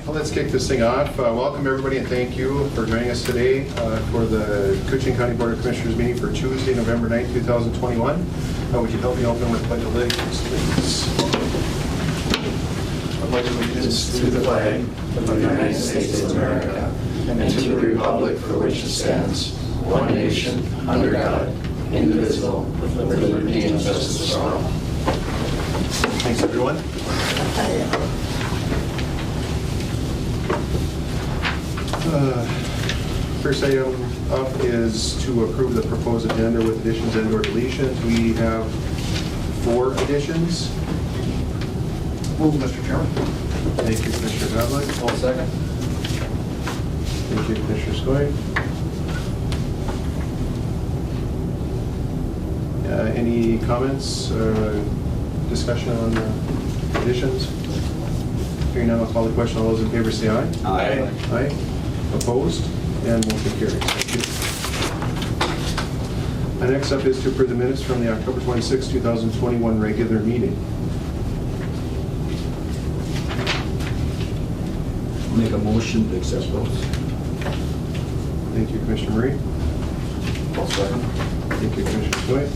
well, let's kick this thing off. Welcome everybody and thank you for joining us today for the Koochiching County Board of Commissioners meeting for Tuesday, November 9th, 2021. Would you help me open with pledge of allegiance, please? I pledge allegiance to the flag of the United States of America and to the republic for which it stands, one nation, under God, indivisible, with liberty and justice for all. Thanks, everyone. First item up is to approve the proposed agenda with additions and/or deletions. We have 4 additions. Move, Mr. Chairman. Thank you, Commissioner Godley. All second. Thank you, Commissioner Skoye. Any comments, discussion on the additions? Hearing none, I'll call the question. All those in favor say aye. Aye. Aye. Opposed? And motion carries. Thank you. Next up is to approve the minutes from the October 26, 2021 regular meeting. Make a motion to accept those. Thank you, Commissioner Murray. All second. Thank you, Commissioner Skoye.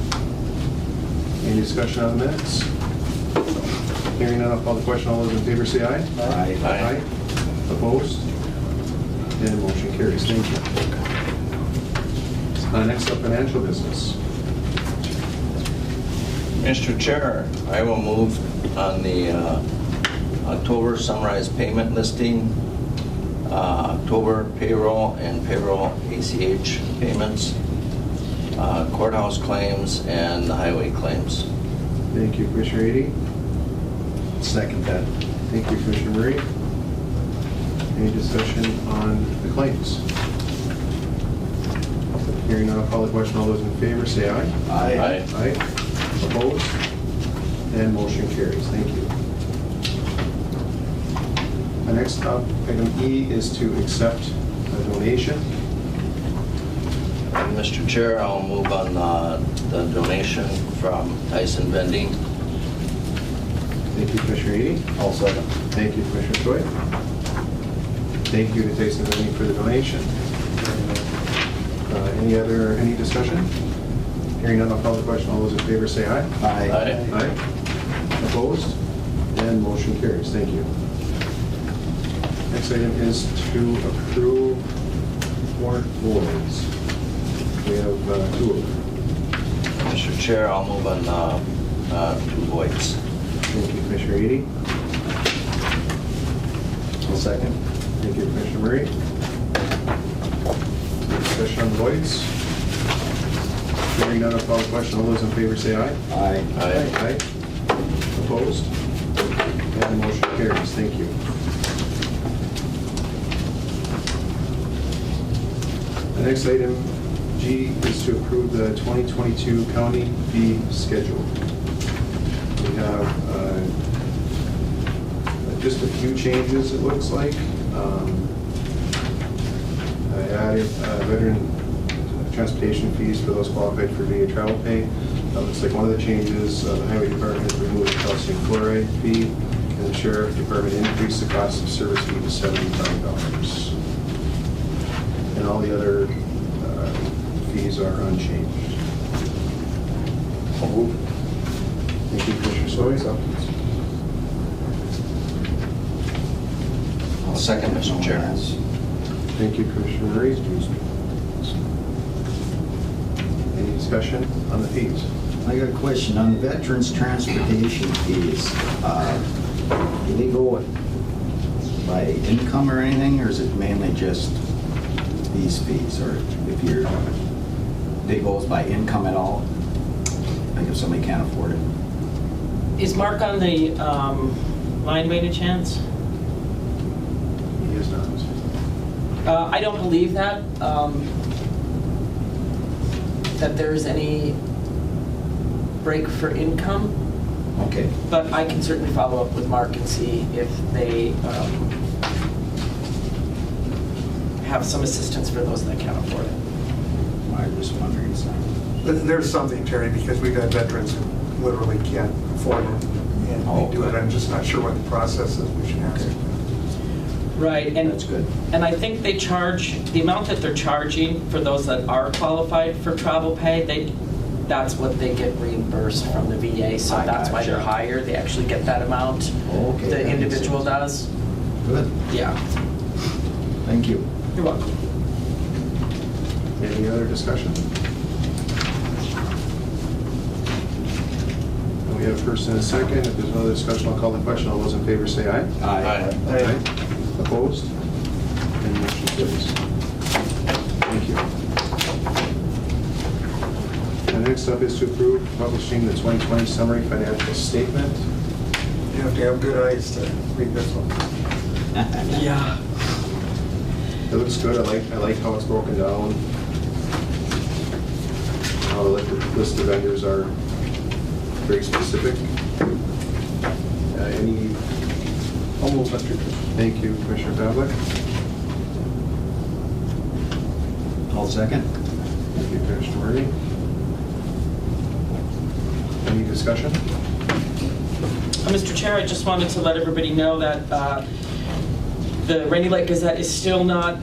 Any discussion on the minutes? Hearing none, I'll call the question. All those in favor say aye. Aye. Aye. Opposed? And motion carries. Thank you. Next up, financial business. Mr. Chair, I will move on the October summarized payment listing, October payroll and payroll ACH payments, courthouse claims, and the highway claims. Thank you, Commissioner Ady. Second that. Thank you, Commissioner Murray. Any discussion on the claims? Hearing none, I'll call the question. All those in favor say aye. Aye. Aye. Opposed? And motion carries. Thank you. Next up, item E is to accept a donation. And Mr. Chair, I'll move on the donation from Tyson Vending. Thank you, Commissioner Ady. All second. Thank you, Commissioner Skoye. Thank you to Tyson Vending for the donation. Any discussion? Hearing none, I'll call the question. All those in favor say aye. Aye. Aye. Opposed? And motion carries. Thank you. Next item is to approve warrant voids. We have 2 of them. Mr. Chair, I'll move on 2 voids. Thank you, Commissioner Ady. I'll second. Thank you, Commissioner Murray. Discussion on the voids. Hearing none, I'll call the question. All those in favor say aye. Aye. Aye. Opposed? And motion carries. Thank you. The next item, G, is to approve the 2022 county fee schedule. We have just a few changes, it looks like. I added veteran transportation fees for those qualified for VA travel pay. Looks like one of the changes, the highway department removed the calcium chloride fee, and the sheriff department increased the cost of service fee to $75. And all the other fees are unchanged. I'll move. Thank you, Commissioner Skoye. I'll second, Mr. Chair. Thank you, Commissioner Murray. Any discussion on the fees? I got a question on the veterans' transportation fees. Do they go by income or anything, or is it mainly just these fees? Or if they goes by income at all? Like if somebody can't afford it? Is Mark on the line by any chance? He is not. I don't believe that there's any break for income, Okay. but I can certainly follow up with Mark and see if they have some assistance for those that can't afford it. I was wondering something. There's something, Terry, because we've got veterans who literally can't afford it, and they do it. I'm just not sure what the process is. We should ask. Right, and That's good. And I think they charge, the amount that they're charging for those that are qualified for travel pay, that's what they get reimbursed from the VA, so I that's why gotcha. they're higher. They actually get that amount. Okay, The that makes individual sense. does. Good, Yeah. thank you. You're welcome. Any other discussion? We have a first and a second. If there's no other discussion, I'll call the question. All those in favor say aye. Aye. Aye. Opposed? And motion carries. Thank you. And next up is to approve publishing the 2020 summary financial statement. You have to have good eyes to read this one. Yeah. It looks good. I like how it's broken down. How the list of vendors are very specific. Any? I'll move, Mr. Chair. Thank you, Commissioner Pavlik. I'll second. Thank you, Commissioner Murray. Any discussion? Mr. Chair, I just wanted to let everybody know that the Rainy Lake Gazette is still not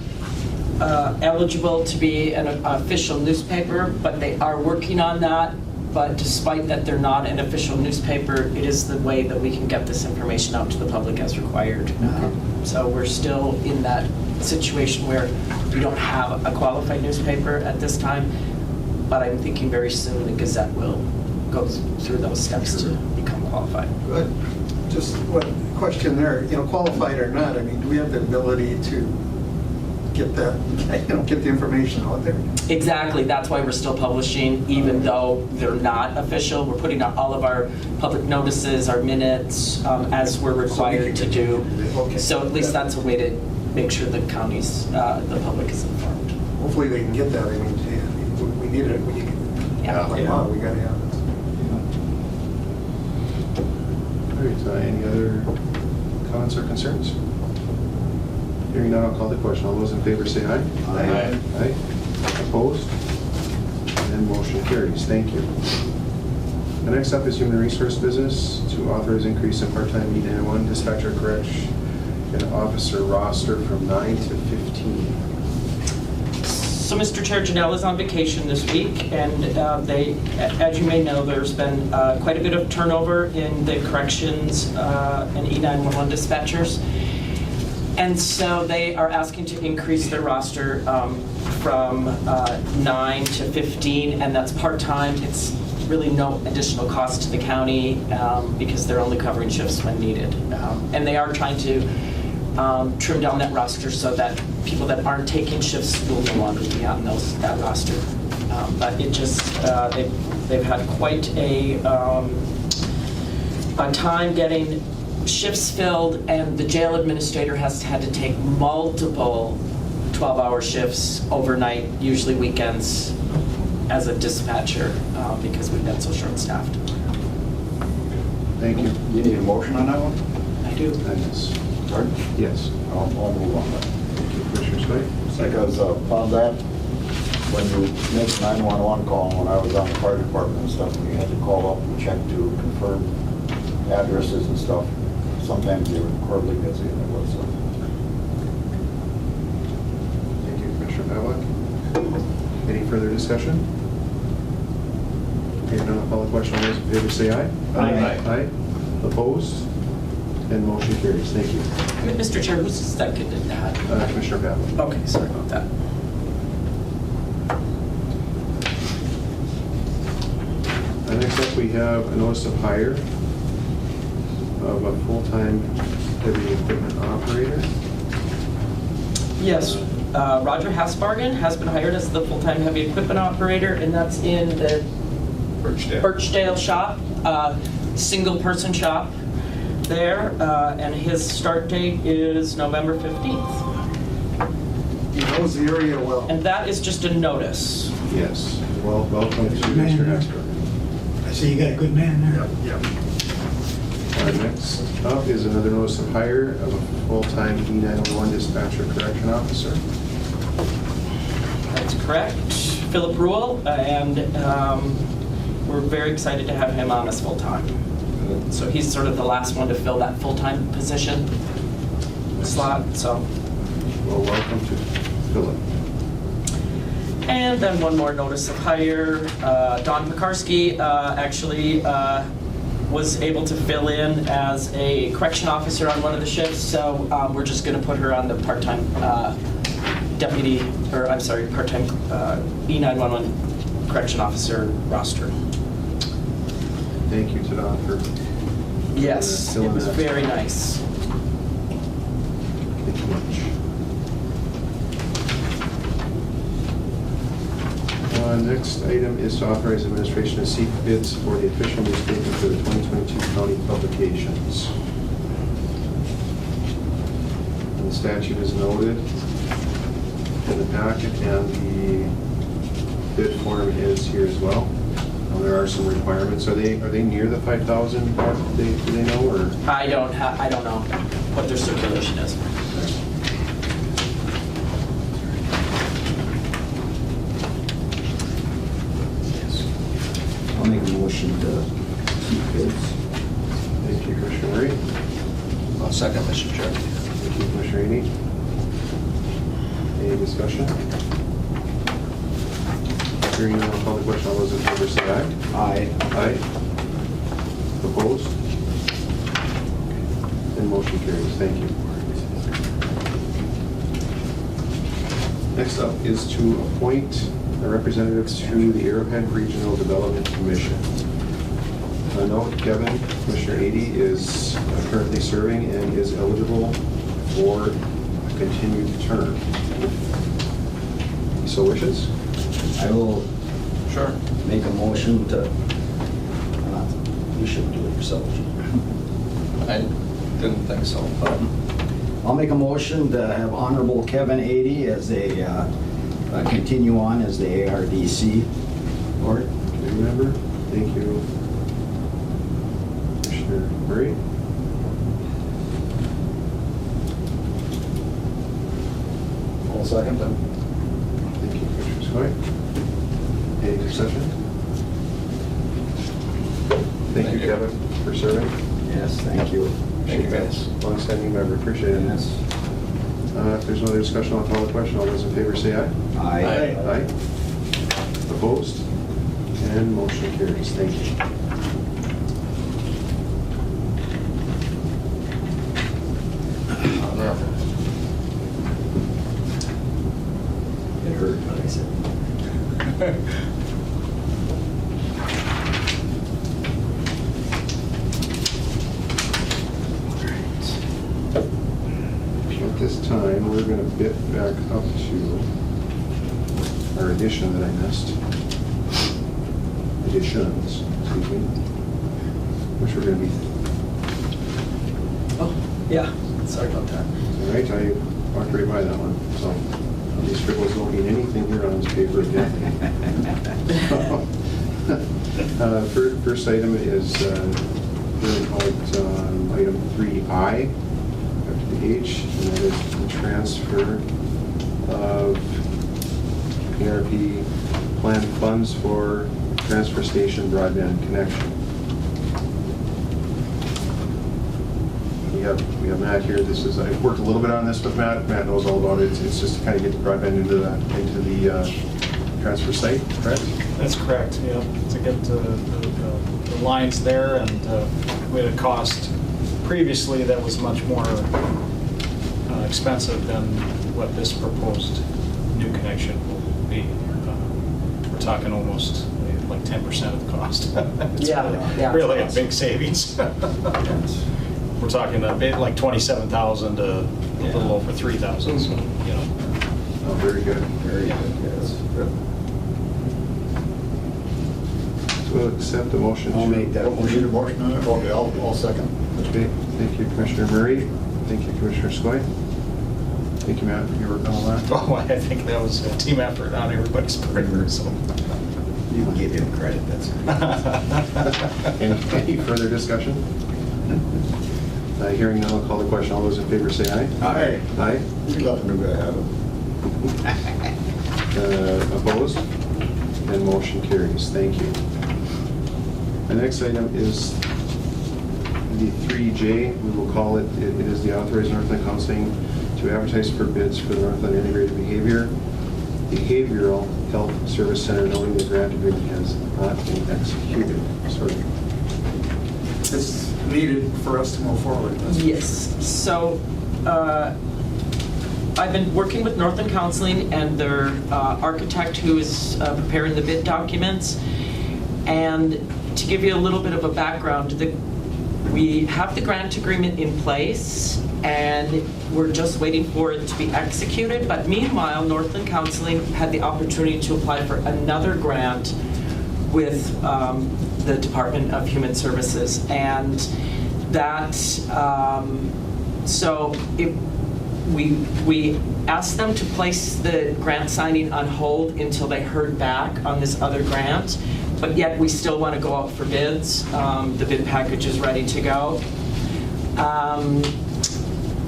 eligible to be an official newspaper, but they are working on that. But despite that they're not an official newspaper, it is the way that we can get this information out to the public as required. So we're still in that situation where we don't have a qualified newspaper at this time, but I'm thinking very soon the Gazette will go through those steps to become qualified. Good. Just what question there, qualified or not, I mean, do we have the ability to get that, get the information out there? Exactly, that's why we're still publishing, even though they're not official. We're putting out all of our public notices, our minutes, as we're required to do. Okay. So at least that's a way to make sure the counties, the public is informed. Hopefully they can get that, I mean, we need it, we Yeah. like, wow, we gotta have it. All right, any other comments or concerns? Hearing none, I'll call the question. All those in favor say aye. Aye. Aye. Opposed? And motion carries. Thank you. The next up is human resource business to authorize increase in part-time E911 dispatcher correction and officer roster from 9 to 15. So Mr. Chair, Janelle is on vacation this week, and as you may know, there's been quite a bit of turnover in the corrections and E911 dispatchers. And so they are asking to increase their roster from 9 to 15, and that's part-time. It's really no additional cost to the county because they're only covering shifts when needed. And they are trying to trim down that roster so that people that aren't taking shifts will no longer be on that roster. But it just, they've had quite a time getting shifts filled, and the jail administrator has had to take multiple 12-hour shifts overnight, usually weekends, as a dispatcher because we've been so short-staffed. Thank you. You need a motion on that one? I do. Yes. Pardon? Yes. I'll move on that. Thank you, Commissioner Slate. Because found that when you make a 911 call, when I was on the fire department and stuff, we had to call up and check to confirm addresses and stuff. Sometimes they were horribly busy, and it was. Thank you, Commissioner Pavlik. Any further discussion? Hearing none, I'll call the question. All those in favor say aye. Aye. Aye. Opposed? And motion carries. Thank you. Mr. Chair, who's seconded that? Commissioner Pavlik. Okay, sorry about that. Next up, we have a notice of hire of a full-time heavy equipment operator. Yes, Roger Hasbargen has been hired as the full-time heavy equipment operator, and that's in the Birchdale shop, single-person shop there, and his start date is November 15th. He knows the area well. And that is just a notice. Yes. Well, welcome to Mr. Hasbro. I see you got a good man there. Yep. Next up is another notice of hire of a full-time E911 dispatcher correction officer. That's correct. Philip Ruhl, and we're very excited to have him on as full-time. So he's sort of the last one to fill that full-time position. slot, so. Well, welcome to Philip. And then one more notice of hire. Dawn Pekarsky actually was able to fill in as a correction officer on one of the shifts, so we're just going to put her on the part-time deputy, or I'm sorry, part-time E911 correction officer roster. Thank you to Don for Yes, it was very nice. Thank you much. Next item is to authorize administration to seek bids for the official newspaper for the 2022 county publications. And the statute is noted in the packet, and the bid form is here as well. There are some requirements. Are they near the 5,000 mark? Do they know, or? I don't know what their circulation is. I'll make a motion to keep bids. Thank you, Commissioner Murray. I'll second, Mr. Chair. Thank you, Commissioner Amy. Any discussion? Hearing none, I'll call the question. All those in favor say aye. Aye. Aye. Opposed? And motion carries. Thank you. Next up is to appoint a representative to the Arrowhead Regional Development Commission. I know Kevin, Commissioner Ady, is currently serving and is eligible for a continued term. He so wishes. I will Sure. make a motion to, you should do it yourself. I didn't think so, but I'll make a motion to have Honorable Kevin Ady as continue on as the ARDC board. Committee member. Thank you, Commissioner Murray. I'll second them. Thank you, Commissioner Skoye. Any discussion? Thank you, Kevin, for serving. Yes, thank you. thank you, guys. Long-standing member, appreciate it. Yes. If there's no other discussion, I'll call the question. All those in favor say aye. Aye. Aye. Opposed? And motion carries. Thank you. It hurt when I said. At this time, we're going to bit back up to our addition that I missed. Additions, excuse me. Which we're going to be, Oh, yeah, sorry about that. all right, I walked right by that one. So these scribbles don't mean anything here on this paper again. First item is really called item 3I. After the H, and that is the transfer of PRP planned funds for transfer station broadband connection. We have Matt here. This is, I've worked a little bit on this with Matt. Matt knows all about it. It's just to kind of get the broadband into the transfer site, correct? That's correct, yeah, to get the lines there, and we had a cost previously that was much more expensive than what this proposed new connection will be. We're talking almost like 10% of the cost. It's Yeah. really a big savings. We're talking a bit like 27,000 to a little over 3,000, so, you know. Oh, very good. Very good, yes. So we'll accept the motion. I'll make that We need a motion on it? Okay, I'll second. Okay, thank you, Commissioner Murray. Thank you, Commissioner Skoye. Thank you, Matt, for your work on all that. Oh, I think that was a team effort on everybody's part, so. You can give him credit, that's. Any further discussion? Hearing none, I'll call the question. All those in favor say aye. Aye. Aye. You let the new guy have it. Opposed? And motion carries. Thank you. The next item is the 3J, we will call it, it is the authorized Northland Counseling to advertise for bids for the Northland Integrated Behavioral Health Service Center, knowing the grant agreement has not been executed. Sorry. It's needed for us to move forward. Yes, so I've been working with Northland Counseling and their architect who is preparing the bid documents. And to give you a little bit of a background, we have the grant agreement in place and we're just waiting for it to be executed. But meanwhile, Northland Counseling had the opportunity to apply for another grant with the Department of Human Services. And that, we asked them to place the grant signing on hold until they heard back on this other grant, but yet we still want to go out for bids. The bid package is ready to go.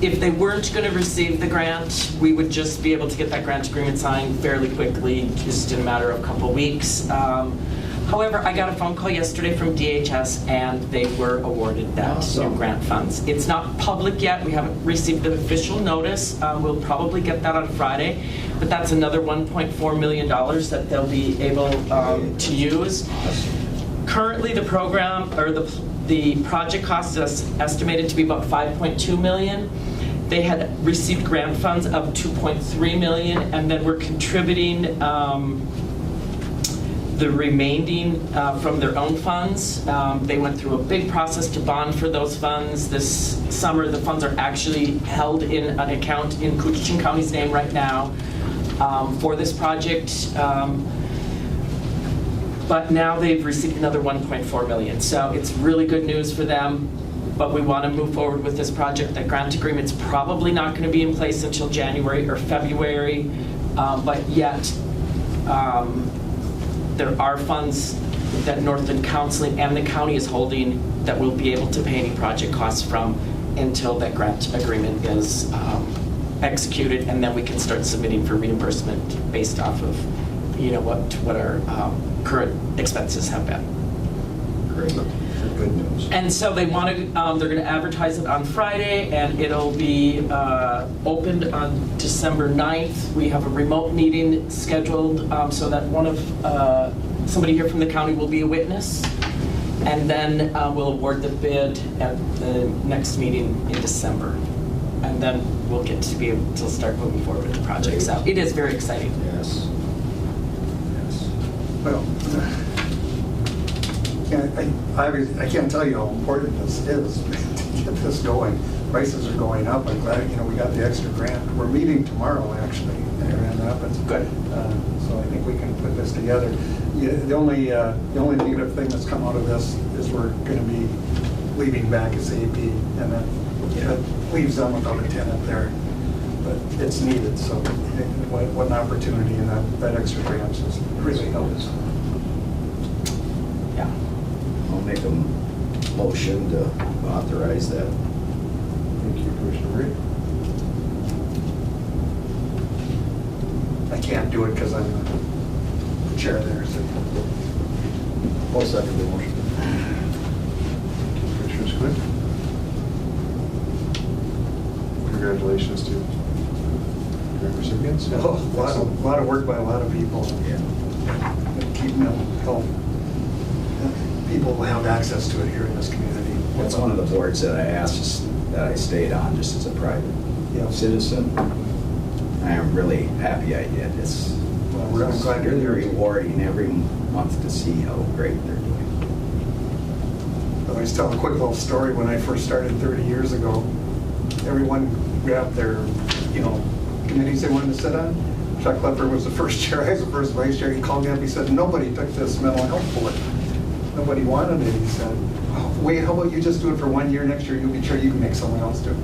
If they weren't going to receive the grant, we would just be able to get that grant agreement signed fairly quickly, just in a matter of a couple of weeks. However, I got a phone call yesterday from DHS and they were awarded that new grant funds. It's not public yet. We haven't received the official notice. We'll probably get that on Friday, but that's another $1.4 million that they'll be able to use. Currently, the program, or the project cost is estimated to be about $5.2 million. They had received grant funds of $2.3 million, and then we're contributing the remaining from their own funds. They went through a big process to bond for those funds. This summer, the funds are actually held in an account in Koochiching County's name right now for this project. But now they've received another $1.4 million. So it's really good news for them. But we want to move forward with this project. That grant agreement's probably not going to be in place until January or February. But yet, there are funds that Northland Counseling and the county is holding that we'll be able to pay any project costs from until that grant agreement is executed, and then we can start submitting for reimbursement based off of, what our current expenses have been. Great. Good news. And so they want to, they're going to advertise it on Friday, and it'll be opened on December 9th. We have a remote meeting scheduled so that somebody here from the county will be a witness. And then we'll award the bid at the next meeting in December. And then we'll get to be able to start moving forward with the project. So it is very exciting. Yes. Yes. Well, I can't tell you how important this is to get this going. Prices are going up. I'm glad, we got the extra grant. We're meeting tomorrow, actually, in Grand Rapids. Good. So I think we can put this together. The only negative thing that's come out of this is we're going to be leaving back as AP, and that leaves them without a tenant there. But it's needed, so what an opportunity, and that extra grant just really helps. Yeah. I'll make a motion to authorize that. Thank you, Commissioner Ray. I can't do it because I'm the chair there. So. I'll second the motion. Commissioner Squibb. Congratulations to grant recipients. A lot of work by a lot of people. Yeah. Keep mental health. People will have access to it here in this community. That's one of the boards that I stayed on just as a private citizen. I am really happy I did. It's I'm glad you're really there. rewarding every month to see how great they're doing. I always tell a quick little story. When I first started 30 years ago, everyone grabbed their, committees they wanted to sit on. Chuck Lepper was the first chair. I was the first vice chair. He called me up. He said, nobody took this mental health board. Nobody wanted it. He said, oh, wait, how about you just do it for 1 year? Next year you'll be chair. You can make someone else do it.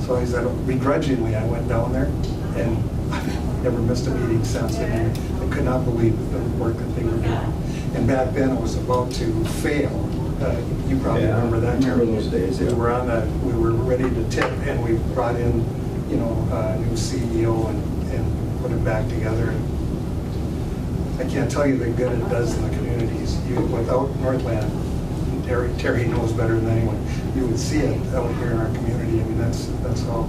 So I said, begrudgingly, I went down there, and I've never missed a meeting since. And I could not believe the work that they were doing. And back then it was about to fail. You probably remember that. I remember those days. We were on that. We were ready to tip, and we brought in, a new CEO and put it back together. And I can't tell you the good it does in the communities. Without Northland, Terry knows better than anyone. you would see it out here in our community. I mean, that's how,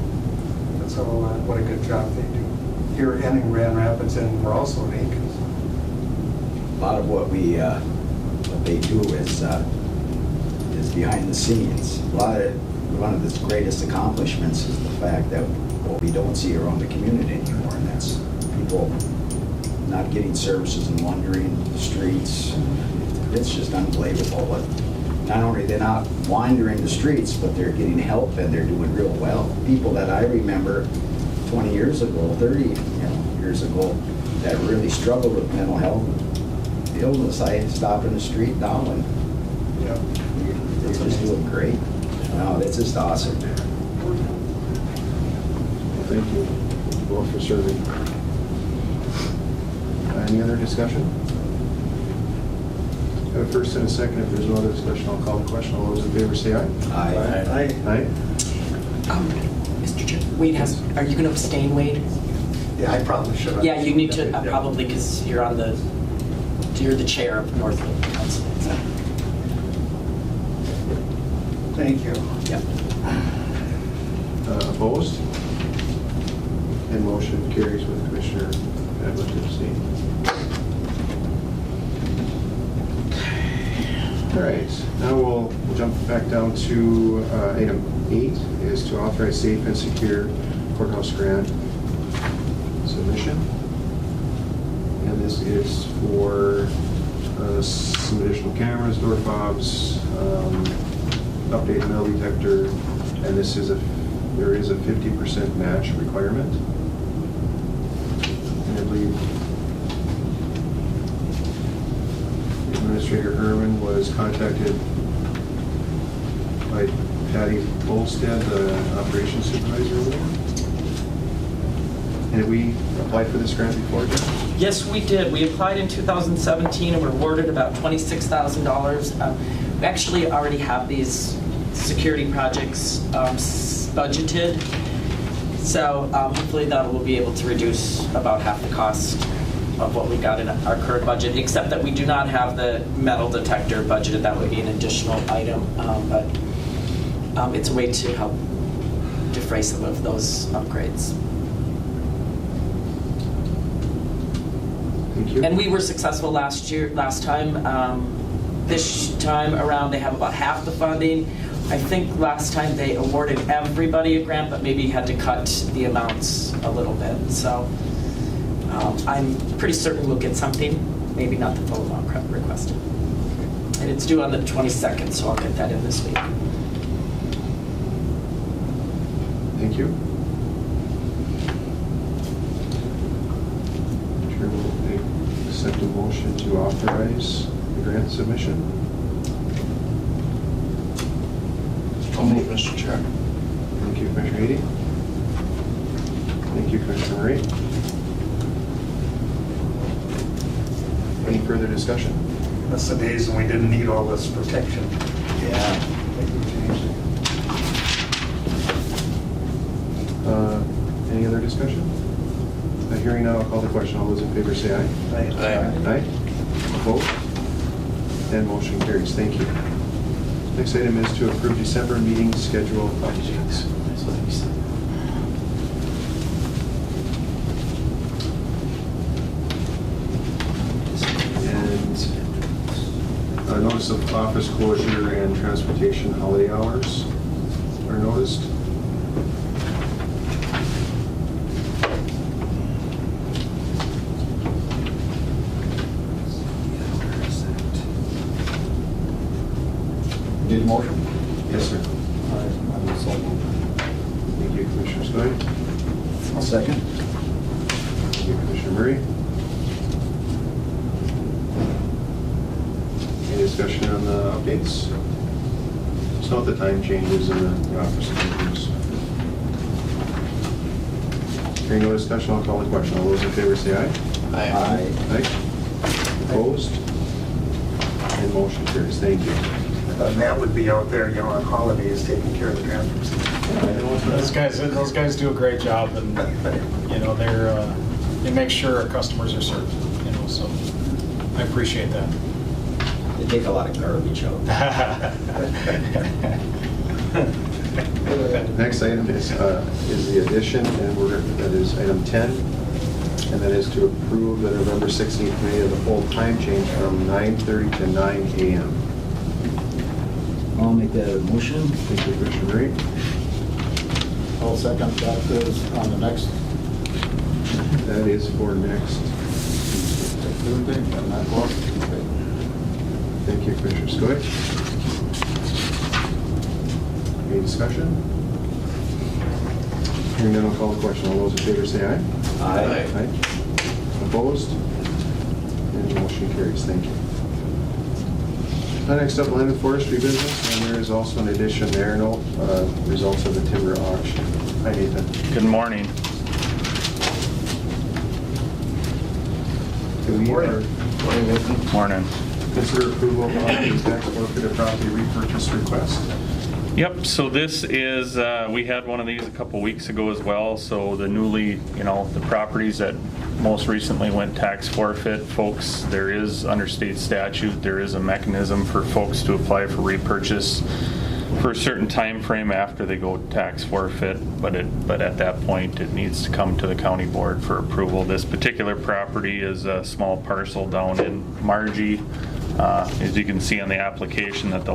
what a good job they do. Here and in Grand Rapids, and we're also in Aikens. A lot of what they do is behind the scenes. One of the greatest accomplishments is the fact that what we don't see around the community anymore, and that's people not getting services and wandering the streets. It's just unbelievable. But not only they're not wandering the streets, but they're getting help and they're doing real well. People that I remember 20 years ago, 30 years ago, that really struggled with mental health illness, I stop in the street now and Yeah. they're just doing great. No, that's just awesome. Well, thank you both for serving. Any other discussion? I have a first and a second. If there's no other discussion, I'll call the question. All those in favor say aye. Aye. Aye. Mr. Chair, Wade are you going to abstain, Wade? Yeah, I probably should. Yeah, you need to, Yeah. probably, because you're the chair of Northwood Council. So, Thank you. yeah. Opposed? And motion carries with Commissioner Edwards abstaining. All right, now we'll jump back down to item 8, is to authorize safe and secure courthouse grant submission. And this is for some additional cameras, door fobs, updated metal detector, and there is a 50% match requirement. And I believe Administrator Herman was contacted by Patty Bolstead, the operations supervisor. And have we applied for this grant before, Jeff? Yes, we did. We applied in 2017 and were awarded about $26,000. We actually already have these security projects budgeted, so hopefully that will be able to reduce about half the cost of what we got in our current budget, except that we do not have the metal detector budgeted. That would be an additional item, but it's a way to help defray some of those upgrades. Thank you. And we were successful last time. This time around, they have about half the funding. I think last time they awarded everybody a grant, but maybe had to cut the amounts a little bit. So I'm pretty certain we'll get something, maybe not the full amount requested. And it's due on the 22nd, so I'll get that in this week. Thank you. Chair will accept a motion to authorize the grant submission. I'll move, Mr. Chair. Thank you, Commissioner Hady. Thank you, Commissioner Murray. Any further discussion? That's the days when we didn't need all this protection. Yeah. Any other discussion? Hearing now, I'll call the question. All those in favor say aye. Aye. Aye. Opposed? And motion carries. Thank you. Next item is to approve December meeting schedule updates. And notice of office closure and transportation holiday hours are noticed. Need a motion? Yes, sir. Thank you, Commissioner Stoy. I'll second. Thank you, Commissioner Murray. Any discussion on the updates? Just note the time changes in the office closures. Hearing no discussion, I'll call the question. All those in favor say aye. Aye. Aye. Opposed? And motion carries. Thank you. Matt would be out there, on holidays, taking care of the transfers. Those guys do a great job, and they make sure our customers are served. So I appreciate that. They take a lot of garbage out. Next item is the addition, and that is item 10, and that is to approve the November 16th meeting of the full time change from 9:30 to 9 a.m. I'll make that a motion. Thank you, Commissioner Ray. I'll second that is on the next That is for next. Tuesday, at 9 o'clock. Thank you, Commissioner Skoye. Any discussion? Hearing none, I'll call the question. All those in favor say aye. Aye. Opposed? And the motion carries. Thank you. Next up, land and forestry business, and there is also an addition there, no results of the timber auction. Hi, Nathan. Good morning. Do we Morning. consider approval of the tax forfeited property repurchase request? Yep, so this is, we had one of these a couple weeks ago as well, so the newly, the properties that most recently went tax forfeit, folks, there is, under state statute, there is a mechanism for folks to apply for repurchase for a certain time frame after they go tax forfeit, but at that point, it needs to come to the county board for approval. This particular property is a small parcel down in Margie. As you can see on the application that the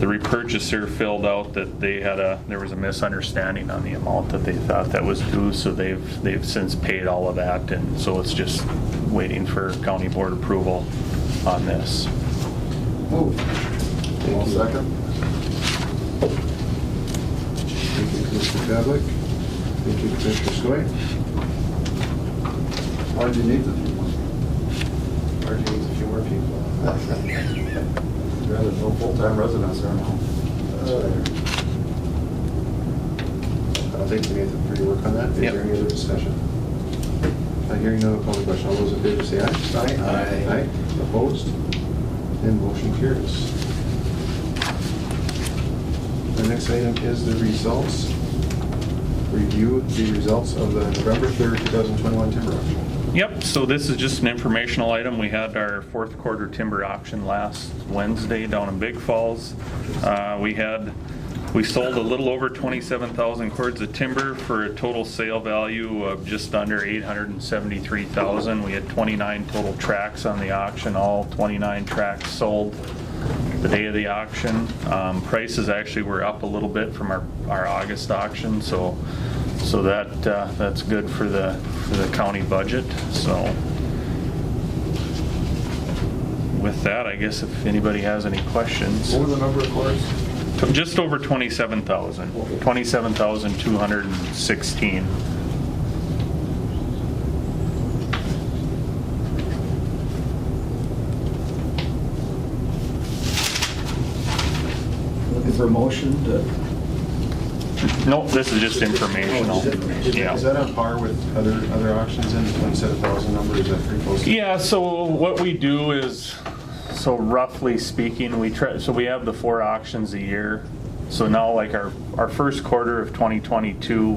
repurchaser filled out, that there was a misunderstanding on the amount that they thought that was due, so they've since paid all of that, and so it's just waiting for county board approval on this. Move. Thank you. Second. Thank you, Commissioner Pavlik. Thank you, Commissioner Skoye. Why'd you need the few more? Margie needs a few more people. There's no full-time residents there now. I'll thank you, Nathan, for your work on that. Is Yep. there any other discussion? Hearing none, I'll call the question. All those in favor say aye. Aye. Opposed? And motion carries. The next item is the results. Review the results of the November 3rd, 2021 timber auction. Yep, so this is just an informational item. We had our fourth quarter timber auction last Wednesday down in Big Falls. We sold a little over 27,000 cords of timber for a total sale value of just under $873,000. We had 29 total tracts on the auction. All 29 tracts sold the day of the auction. Prices actually were up a little bit from our August auction, so that's good for the county budget. So with that, I guess if anybody has any questions. What were the number of cords? Just over 27,000, 27,216. Looking for a motion to... Nope, this is just informational. Yeah. Is that on par with other auctions in the 27,000 number? Is that pretty close? Yeah, so what we do is, so roughly speaking, we have the 4 auctions a year. So now like our first quarter of 2022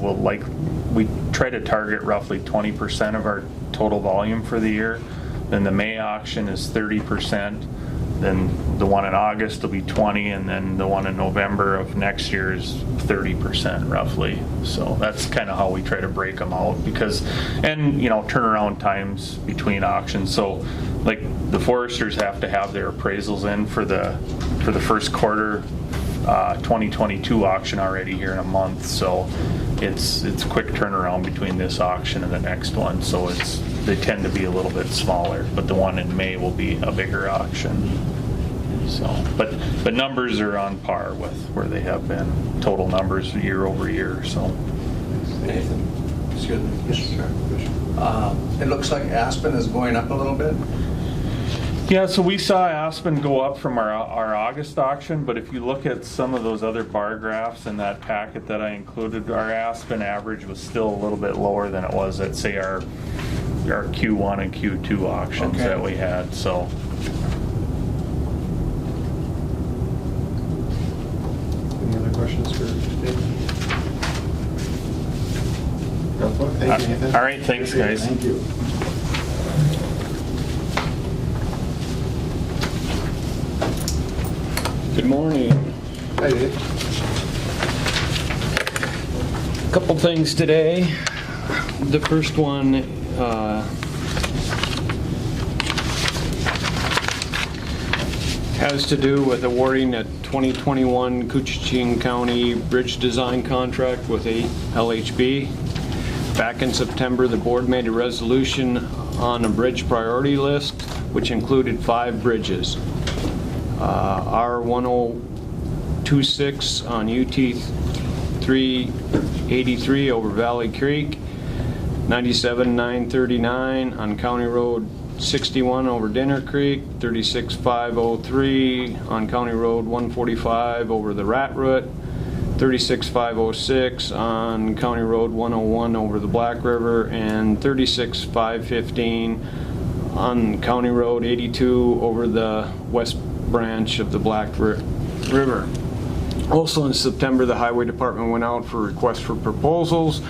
we try to target roughly 20% of our total volume for the year. Then the May auction is 30%. Then the one in August will be 20, and then the one in November of next year is 30% roughly. So that's kind of how we try to break them out, because, and turnaround times between auctions. So like the foresters have to have their appraisals in for the first quarter 2022 auction already here in a month. So it's quick turnaround between this auction and the next one. So they tend to be a little bit smaller, but the one in May will be a bigger auction. So, but numbers are on par with where they have been, total numbers year over year. So, Nathan, excuse me. Yes, sir. It looks like Aspen is going up a little bit. yeah, so we saw Aspen go up from our August auction, but if you look at some of those other bar graphs in that packet that I included, our Aspen average was still a little bit lower than it was at, say, our Q1 and Q2 auctions that we had. So. Any other questions for David? Thank you, Nathan. All right, thanks, guys. Thank you. Good morning. Hi, Dave. Couple things today. The first one has to do with awarding a 2021 Koochiching County Bridge Design Contract with LHB. Back in September, the board made a resolution on a bridge priority list, which included 5 bridges. R1026 on UT 383 over Valley Creek, 97-939 on County Road 61 over Dinner Creek, 36-503 on County Road 145 over the Rat Root, 36-506 on County Road 101 over the Black River, and 36-515 on County Road 82 over the west branch of the Black River. Also in September, the Highway Department went out for requests for proposals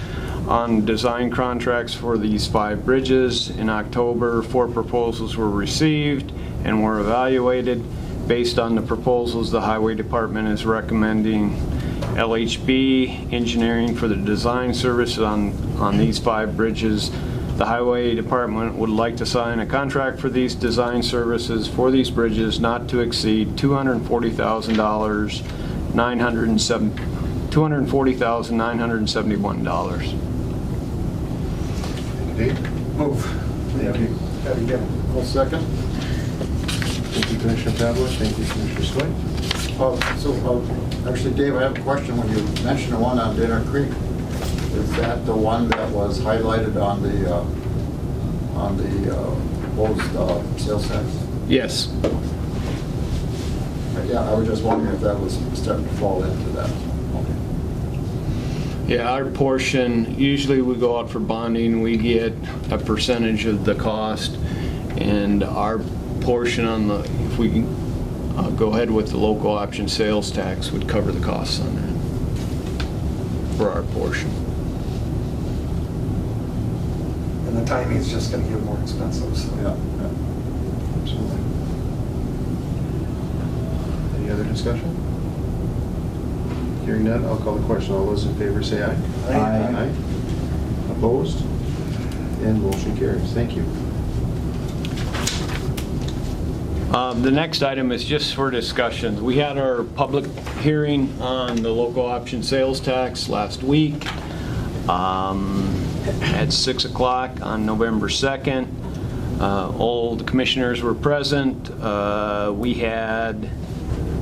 on design contracts for these 5 bridges. In October, 4 proposals were received and were evaluated. Based on the proposals, the Highway Department is recommending LHB engineering for the design services on these 5 bridges. The Highway Department would like to sign a contract for these design services for these bridges not to exceed $240,971. Dave? Move. Thank you. I'll second. Thank you, Commissioner Pavlik. Thank you, Commissioner Skoye. Actually, Dave, I have a question. When you mentioned the one on Dinner Creek, is that the one that was highlighted on the proposed sales tax? Yes. Yeah, I was just wondering if that was starting to fall into that. Okay. Yeah, our portion, usually we go out for bonding, we get a percentage of the cost, and our portion on the, if we can go ahead with the local option sales tax, would cover the costs on that for our portion. And the timing is just going to get more expensive, so. Yeah. Absolutely. Any other discussion? Hearing none, I'll call the question. All those in favor say aye. Aye. Opposed? And motion carries. Thank you. The next item is just for discussion. We had our public hearing on the local option sales tax last week at 6 o'clock on November 2nd. All the commissioners were present. We had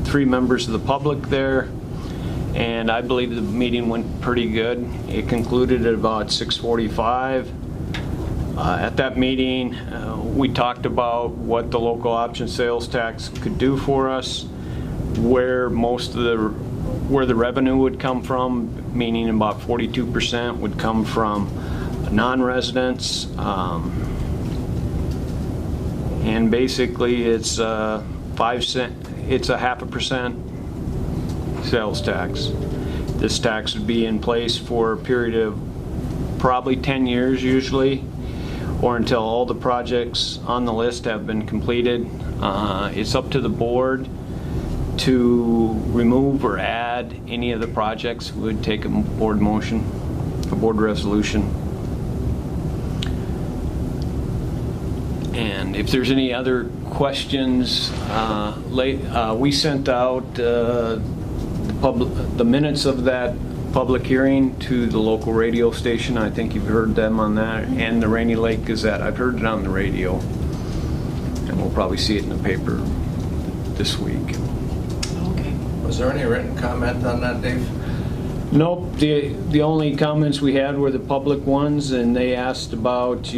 3 members of the public there, and I believe the meeting went pretty good. It concluded at about 6:45. At that meeting, we talked about what the local option sales tax could do for us, where the revenue would come from, meaning about 42% would come from non-residents, and basically it's 5 cent. It's a 0.5% sales tax. This tax would be in place for a period of probably 10 years usually, or until all the projects on the list have been completed. It's up to the board to remove or add any of the projects. We would take a board motion, a board resolution. And if there's any other questions, we sent out the minutes of that public hearing to the local radio station. I think you've heard them on that, and the Rainy Lake Gazette. I've heard it on the radio, and we'll probably see it in the paper this week. Okay. Was there any written comment on that, Dave? Nope. The only comments we had were the public ones, and they asked about,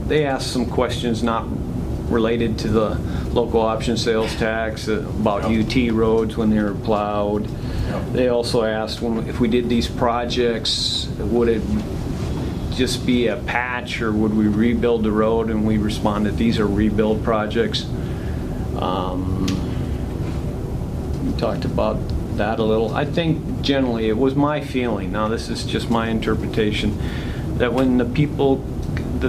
they asked some questions not related to the local option sales tax, about UT roads when they were plowed. They also asked if we did these projects, would it just be a patch or would we rebuild the road? And we responded, these are rebuild projects. We talked about that a little. I think generally it was my feeling, now this is just my interpretation, that when the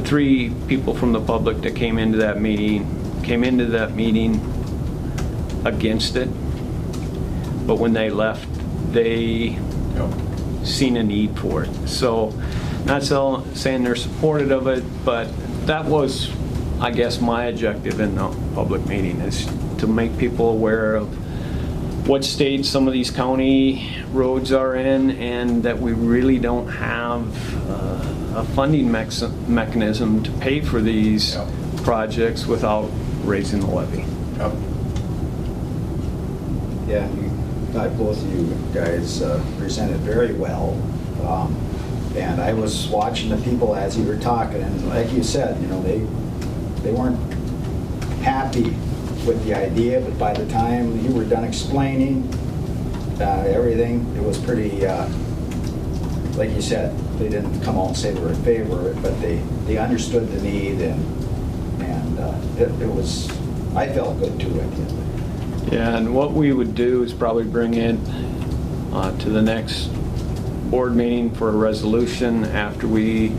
3 people from the public that came into that meeting against it, but when they left, they seen a need for it. So, not saying they're supportive of it, but that was, I guess, my objective in the public meeting, is to make people aware of what stage some of these county roads are in, and that we really don't have a funding mechanism to pay for these projects without raising the levy. Yeah, you thought both of you guys presented very well. And I was watching the people as you were talking, and like you said, you know, they weren't happy with the idea, but by the time you were done explaining everything, it was pretty, like you said, they didn't come out and say they were in favor of it, but they understood the need, and it was, I felt good to it. Yeah, and what we would do is probably bring it to the next board meeting for a resolution after we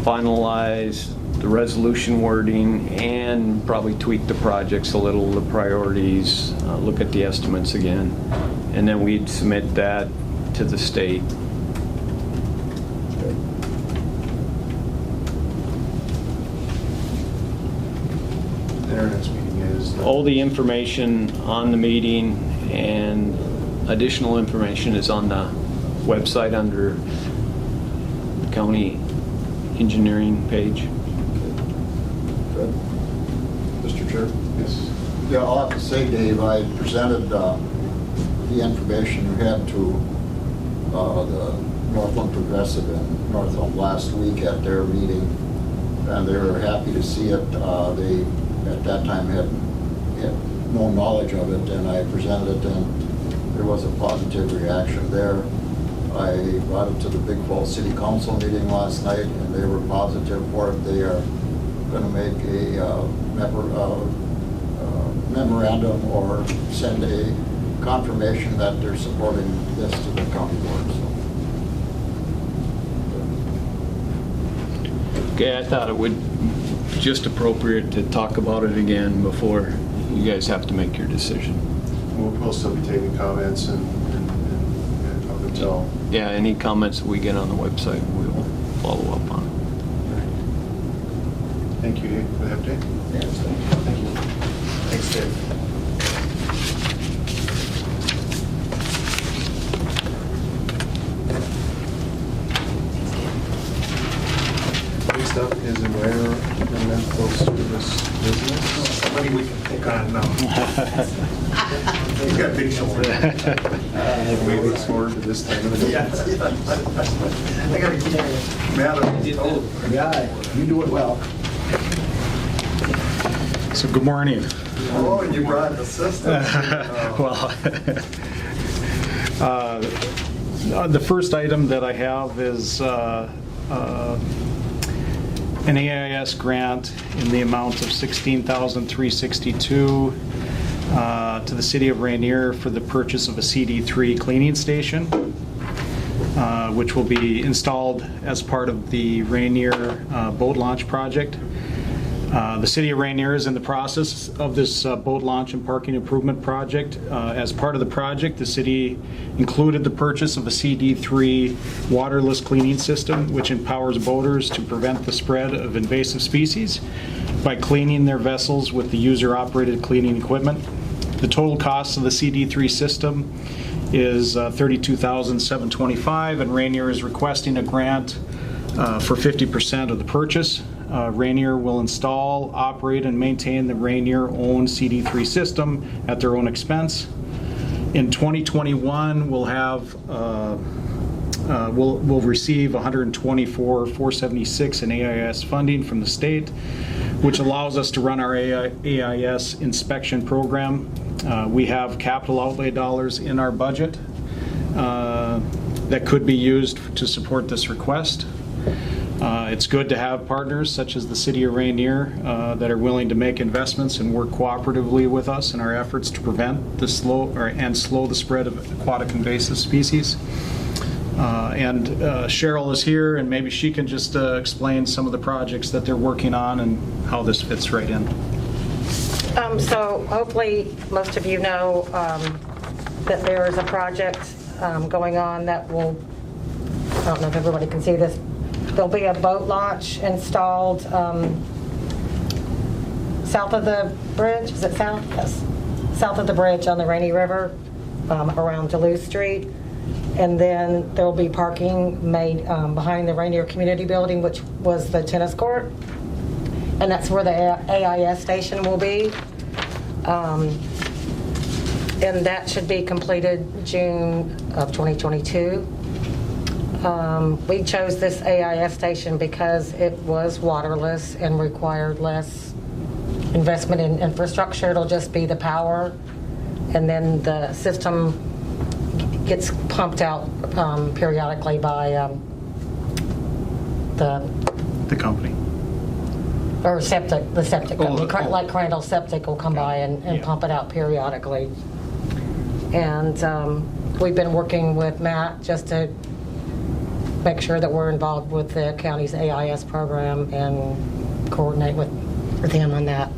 finalize the resolution wording and probably tweak the projects a little, the priorities, look at the estimates again, and then we'd submit that to the state. Our next meeting is... All the information on the meeting and additional information is on the website under the county engineering page. Good. Mr. Chair? Yes. Yeah, I'll have to say, Dave, I presented the information you had to the Northland Progressive and Northland last week at their meeting, and they were happy to see it. They, at that time, had no knowledge of it, and I presented it, and there was a positive reaction there. I brought it to the Big Falls City Council meeting last night, and they were positive for it. They are going to make a memorandum or send a confirmation that they're supporting this to the county board. Okay, I thought it would be just appropriate to talk about it again before you guys have to make your decision. We'll still be taking comments and up until... Yeah, any comments we get on the website, we'll follow up on. Thank you, Dave, for the update. Yes, thank you. Thanks, Dave. Next up is environmental service business. Somebody we can pick on now. He's got big shoulders. We look forward to this time of the day. I gotta keep Matt on his toes. Yeah, you do it well. So good morning. Oh, and you brought an assistant. Well, the first item that I have is an AIS grant in the amount of $16,362 to the City of Rainier for the purchase of a CD3 cleaning station, which will be installed as part of the Rainier boat launch project. The City of Rainier is in the process of this boat launch and parking improvement project. As part of the project, the city included the purchase of a CD3 waterless cleaning system, which empowers boaters to prevent the spread of invasive species by cleaning their vessels with the user-operated cleaning equipment. The total cost of the CD3 system is $32,725, and Rainier is requesting a grant for 50% of the purchase. Rainier will install, operate, and maintain the Rainier-owned CD3 system at their own expense. In 2021, we'll receive $124,476 in AIS funding from the state, which allows us to run our AIS inspection program. We have capital outlay dollars in our budget that could be used to support this request. It's good to have partners such as the City of Rainier that are willing to make investments and work cooperatively with us in our efforts to prevent the slow the spread of aquatic invasive species. And Cheryl is here, and maybe she can just explain some of the projects that they're working on and how this fits right in. So hopefully most of you know that there is a project going on that will, I don't know if everybody can see this, there'll be a boat launch installed south of the bridge. Is it south? Yes. South of the bridge on the Rainy River around Duluth Street. And then there'll be parking made behind the Rainier Community Building, which was the tennis court. And that's where the AIS station will be. And that should be completed June of 2022. We chose this AIS station because it was waterless and required less investment in infrastructure. It'll just be the power, and then the system gets pumped out periodically by The company. or septic, the septic company, Oh. like Crandall Septic will come by and Yeah. pump it out periodically. And we've been working with Matt just to make sure that we're involved with the county's AIS program and coordinate with him on that.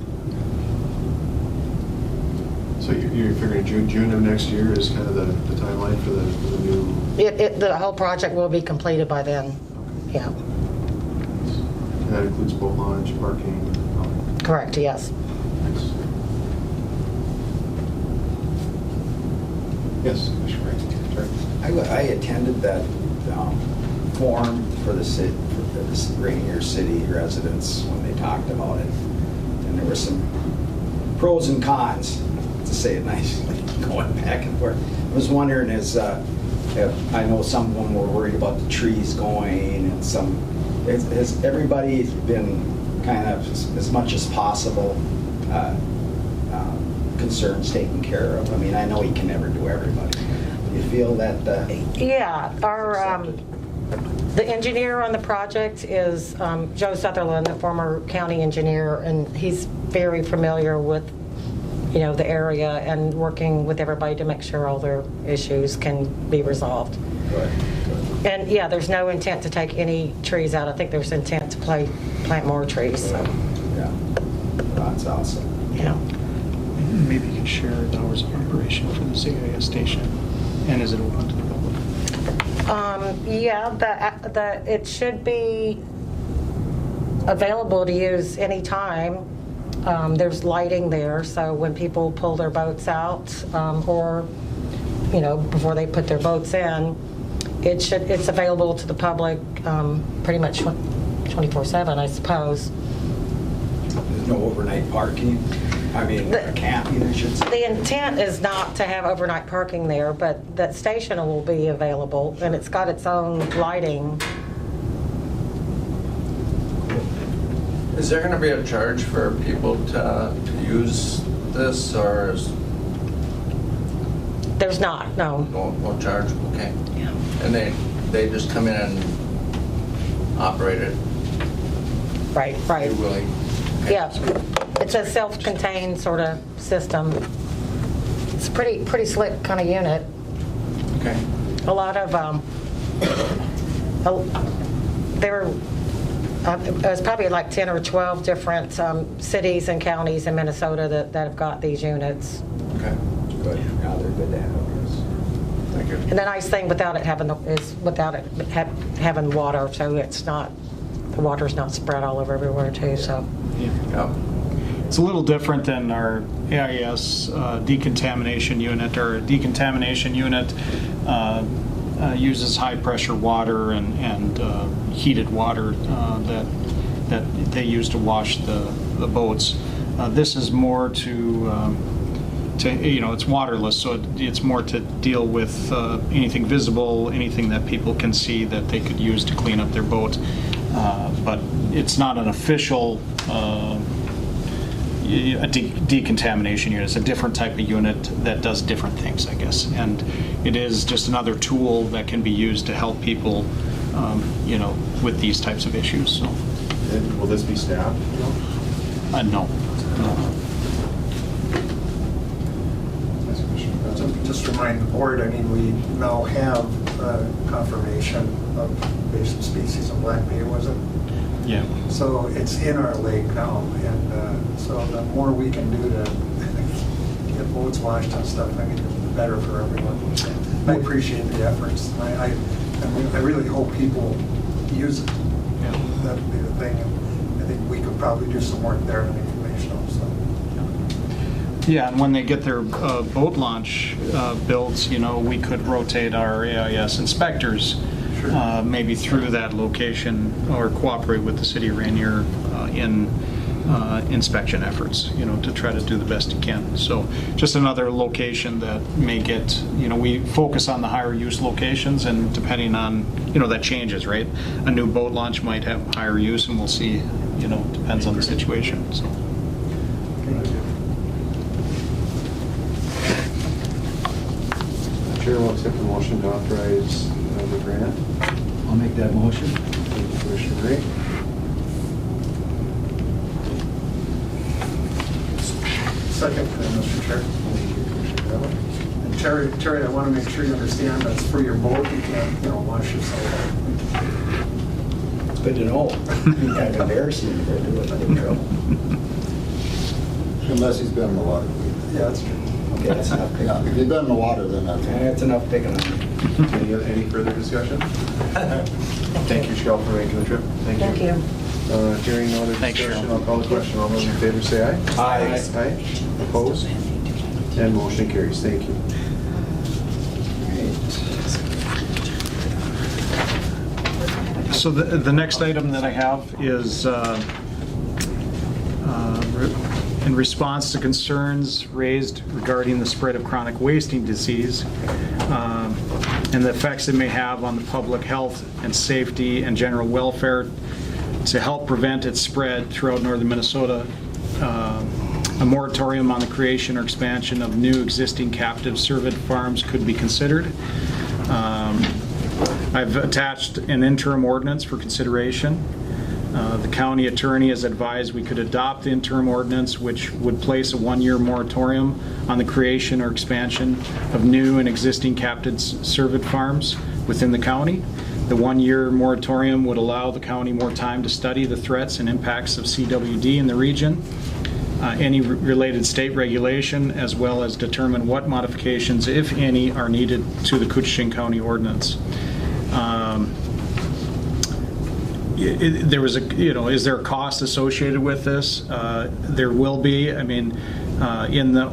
So you're figuring June of next year is kind of the timeline for the new? The whole project will be completed by then. Yeah, And that includes boat launch, parking? correct, yes. Thanks. Yes, Commissioner Wright. Sorry. I attended that forum for the Rainier City residents when they talked about it. And there were some pros and cons, to say it nicely, going back and forth. I was wondering if I know some of them were worried about the trees going, and has everybody been kind of, as much as possible, concerns taken care of? I mean, I know you can never do everybody. Do you feel that? Yeah, the engineer on the project is Joe Sutherland, the former county engineer, and he's very familiar with, the area and working with everybody to make sure all their issues can be resolved. Good. And yeah, there's no intent to take any trees out. I think there's intent to plant more trees. So. Yeah, that's awesome. Yeah. Maybe you can share the hours of operation for the AIS station, and is it open to the public? Yeah, it should be available to use anytime. There's lighting there, so when people pull their boats out, or before they put their boats in, it's available to the public pretty much 24/7, I suppose. There's no overnight parking? I mean, camping, I should say. The intent is not to have overnight parking there, but that station will be available, and it's got its own lighting. Is there going to be a charge for people to use this, or is There's not, no. no charge? Okay. Yeah. And they just come in and operate it? Right. You really? Okay. Yeah, it's a self-contained sort of system. It's a pretty slick kind of unit. Okay. A lot of it was probably like 10 or 12 different cities and counties in Minnesota that have got these units. Okay. Good. Yeah, they're good to have, yes. Thank you. And the nice thing without it having water, so the water's not spread all over everywhere too. So. Yeah. It's a little different than our AIS decontamination unit. Our decontamination unit uses high-pressure water and heated water that they use to wash the boats. This is more to it's waterless, so it's more to deal with anything visible, anything that people can see that they could use to clean up their boat. But it's not an official decontamination unit. It's a different type of unit that does different things, I guess. And it is just another tool that can be used to help people, with these types of issues. So, And will this be staffed? no. Just to remind the board, I mean, we now have confirmation of invasive species of black bay, was it? Yeah. So it's in our lake now, and so the more we can do to get boats washed and stuff, I mean, better for everyone. I appreciate the efforts. I really hope people use it. That would be the thing. And I think we could probably do some work there on informational stuff. Yeah, and when they get their boat launch built, we could rotate our AIS inspectors maybe through that location or cooperate with the city of Rainier in inspection efforts, to try to do the best you can. So just another location that may get, we focus on the higher use locations, and depending on, that changes, right? A new boat launch might have higher use, and we'll see, depends on the situation, so. Chair will accept the motion to authorize the grant. I'll make that motion. Thank you, Commissioner Ray. Second, Mr. Chair. Thank you, Commissioner Ballard. And Terry, I want to make sure you understand that's for your boat. You can't, wash yourself out. It's good to know. Kind of embarrassing if I do it, I get in trouble. Unless he's been in the water. Yeah, that's true. Okay, that's enough. Yeah, if you've been in the water, then that's. That's enough picking on me. Any further discussion? Thank you, Cheryl, for making the trip. Thank you. Hearing no other Thanks, discussion, Cheryl. I'll call the question. All those in favor say aye. Aye. Aye. Opposed? And motion carries. Thank you. So the next item that I have is in response to concerns raised regarding the spread of chronic wasting disease and the effects it may have on the public health and safety and general welfare. To help prevent its spread throughout northern Minnesota, a moratorium on the creation or expansion of new existing captive cervid farms could be considered. I've attached an interim ordinance for consideration. The county attorney has advised we could adopt the interim ordinance, which would place a one-year moratorium on the creation or expansion of new and existing captive cervid farms within the county. The one-year moratorium would allow the county more time to study the threats and impacts of CWD in the region, any related state regulation, as well as determine what modifications, if any, are needed to the Koochiching County ordinance. There was is there a cost associated with this? There will be. I mean, in the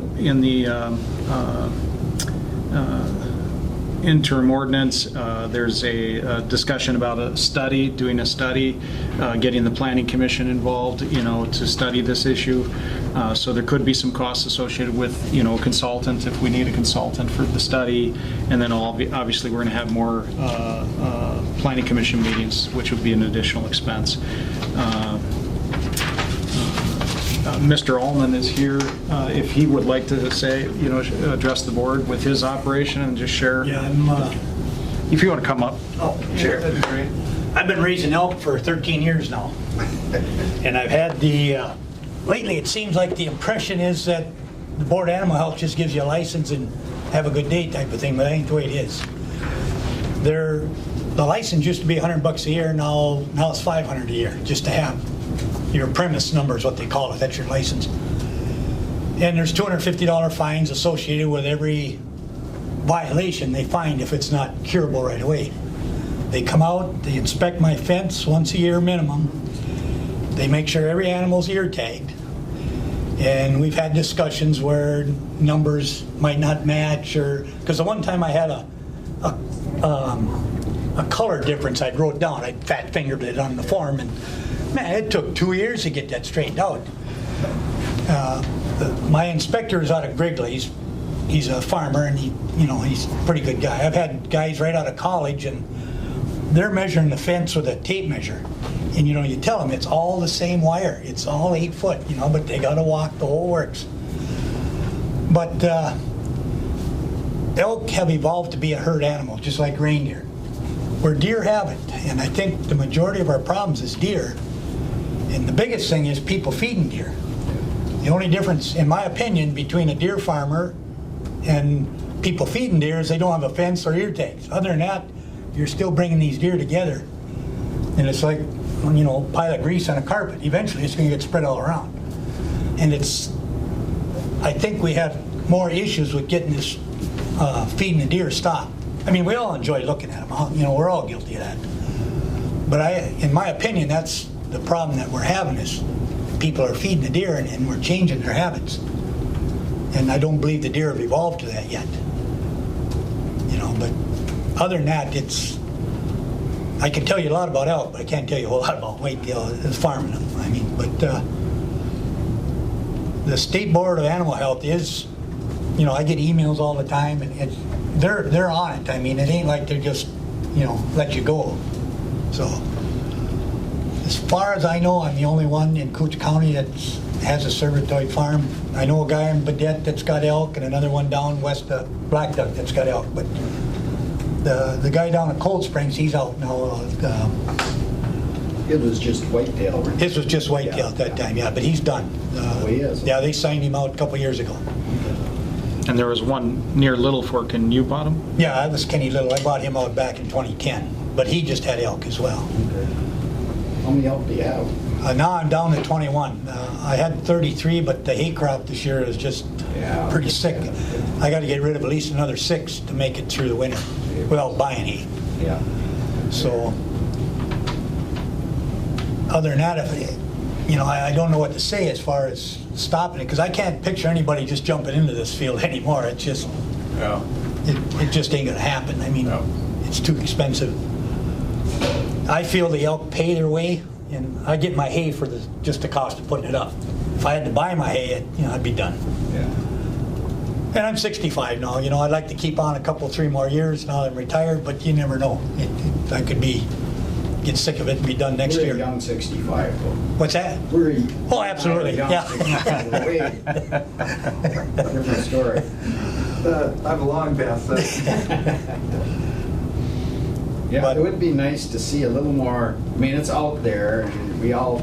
interim ordinance, there's a discussion about doing a study, getting the Planning Commission involved, to study this issue. So there could be some costs associated with, a consultant if we need a consultant for the study, and then obviously we're going to have more Planning Commission meetings, which would be an additional expense. Mr. Allman is here. If he would like to address the board with his operation and just share. Yeah, If you want to come up. Oh, sure. I've been raising elk for 13 years now. And I've had lately it seems like the impression is that the Board of Animal Health just gives you a license and have a good day type of thing, but that ain't the way it is. The license used to be $100 a year, now it's $500 a year, just to have your premise number is what they call it, that's your license. And there's $250 fines associated with every violation they find if it's not curable right away. They come out, they inspect my fence once a year minimum. They make sure every animal's ear tagged. And we've had discussions where numbers might not match, or because the one time I had a color difference I wrote down, I fat fingered it on the form, and man, it took 2 years to get that straightened out. My inspector is out of Grigley. He's a farmer, and he's a pretty good guy. I've had guys right out of college, and they're measuring the fence with a tape measure. And you tell them it's all the same wire. It's all 8 foot, but they got to walk the whole works. But elk have evolved to be a herd animal, just like reindeer, where deer haven't. And I think the majority of our problems is deer. And the biggest thing is people feeding deer. The only difference, in my opinion, between a deer farmer and people feeding deer is they don't have a fence or ear tags. Other than that, you're still bringing these deer together. And it's like, a pile of grease on a carpet. Eventually, it's going to get spread all around. And I think we have more issues with getting this feeding the deer stop. I mean, we all enjoy looking at them. You know, we're all guilty of that. But in my opinion, that's the problem that we're having is people are feeding the deer and we're changing their habits. And I don't believe the deer have evolved to that yet. You know, but other than that, I can tell you a lot about elk, but I can't tell you a whole lot about whitetail farming them. I mean, but the State Board of Animal Health is, you know, I get emails all the time, and they're on it. I mean, it ain't like they're just, you know, let you go. So, as far as I know, I'm the only one in Cooch County that has a cervitoid farm. I know a guy in Badette that's got elk, and another one down west of Black Duck that's got elk. But the guy down at Cold Springs, he's out now. It was just whitetail. Right? His was just whitetail at that time, yeah, but he's done. He is? Yeah, they signed him out a couple years ago. And there was one near Little Fork, and you bought him? Yeah, I was Kenny Little. I bought him out back in 2010, but he just had elk as well. Okay. How many elk do you have? Now I'm down to 21. I had 33, but the hay crop this year is just pretty sick. I got to get rid of at least another 6 to make it through the winter without buying hay. Yeah. So, other than that, you know, I don't know what to say as far as stopping it, because I can't picture anybody just jumping into this field anymore. It's just, it just ain't gonna happen. I mean, it's too expensive. I feel the elk pay their way, and I get my hay for just the cost of putting it up. If I had to buy my hay, I'd be done. Yeah. And I'm 65 now. You know, I'd like to keep on a couple, 3 more years now that I'm retired, but you never know. I could get sick of it and be done next year. We're a young 65, though. What's that? Oh, absolutely. Yeah. Different story. I've long passed that. Yeah, But it would be nice to see a little more. I mean, it's out there, and we all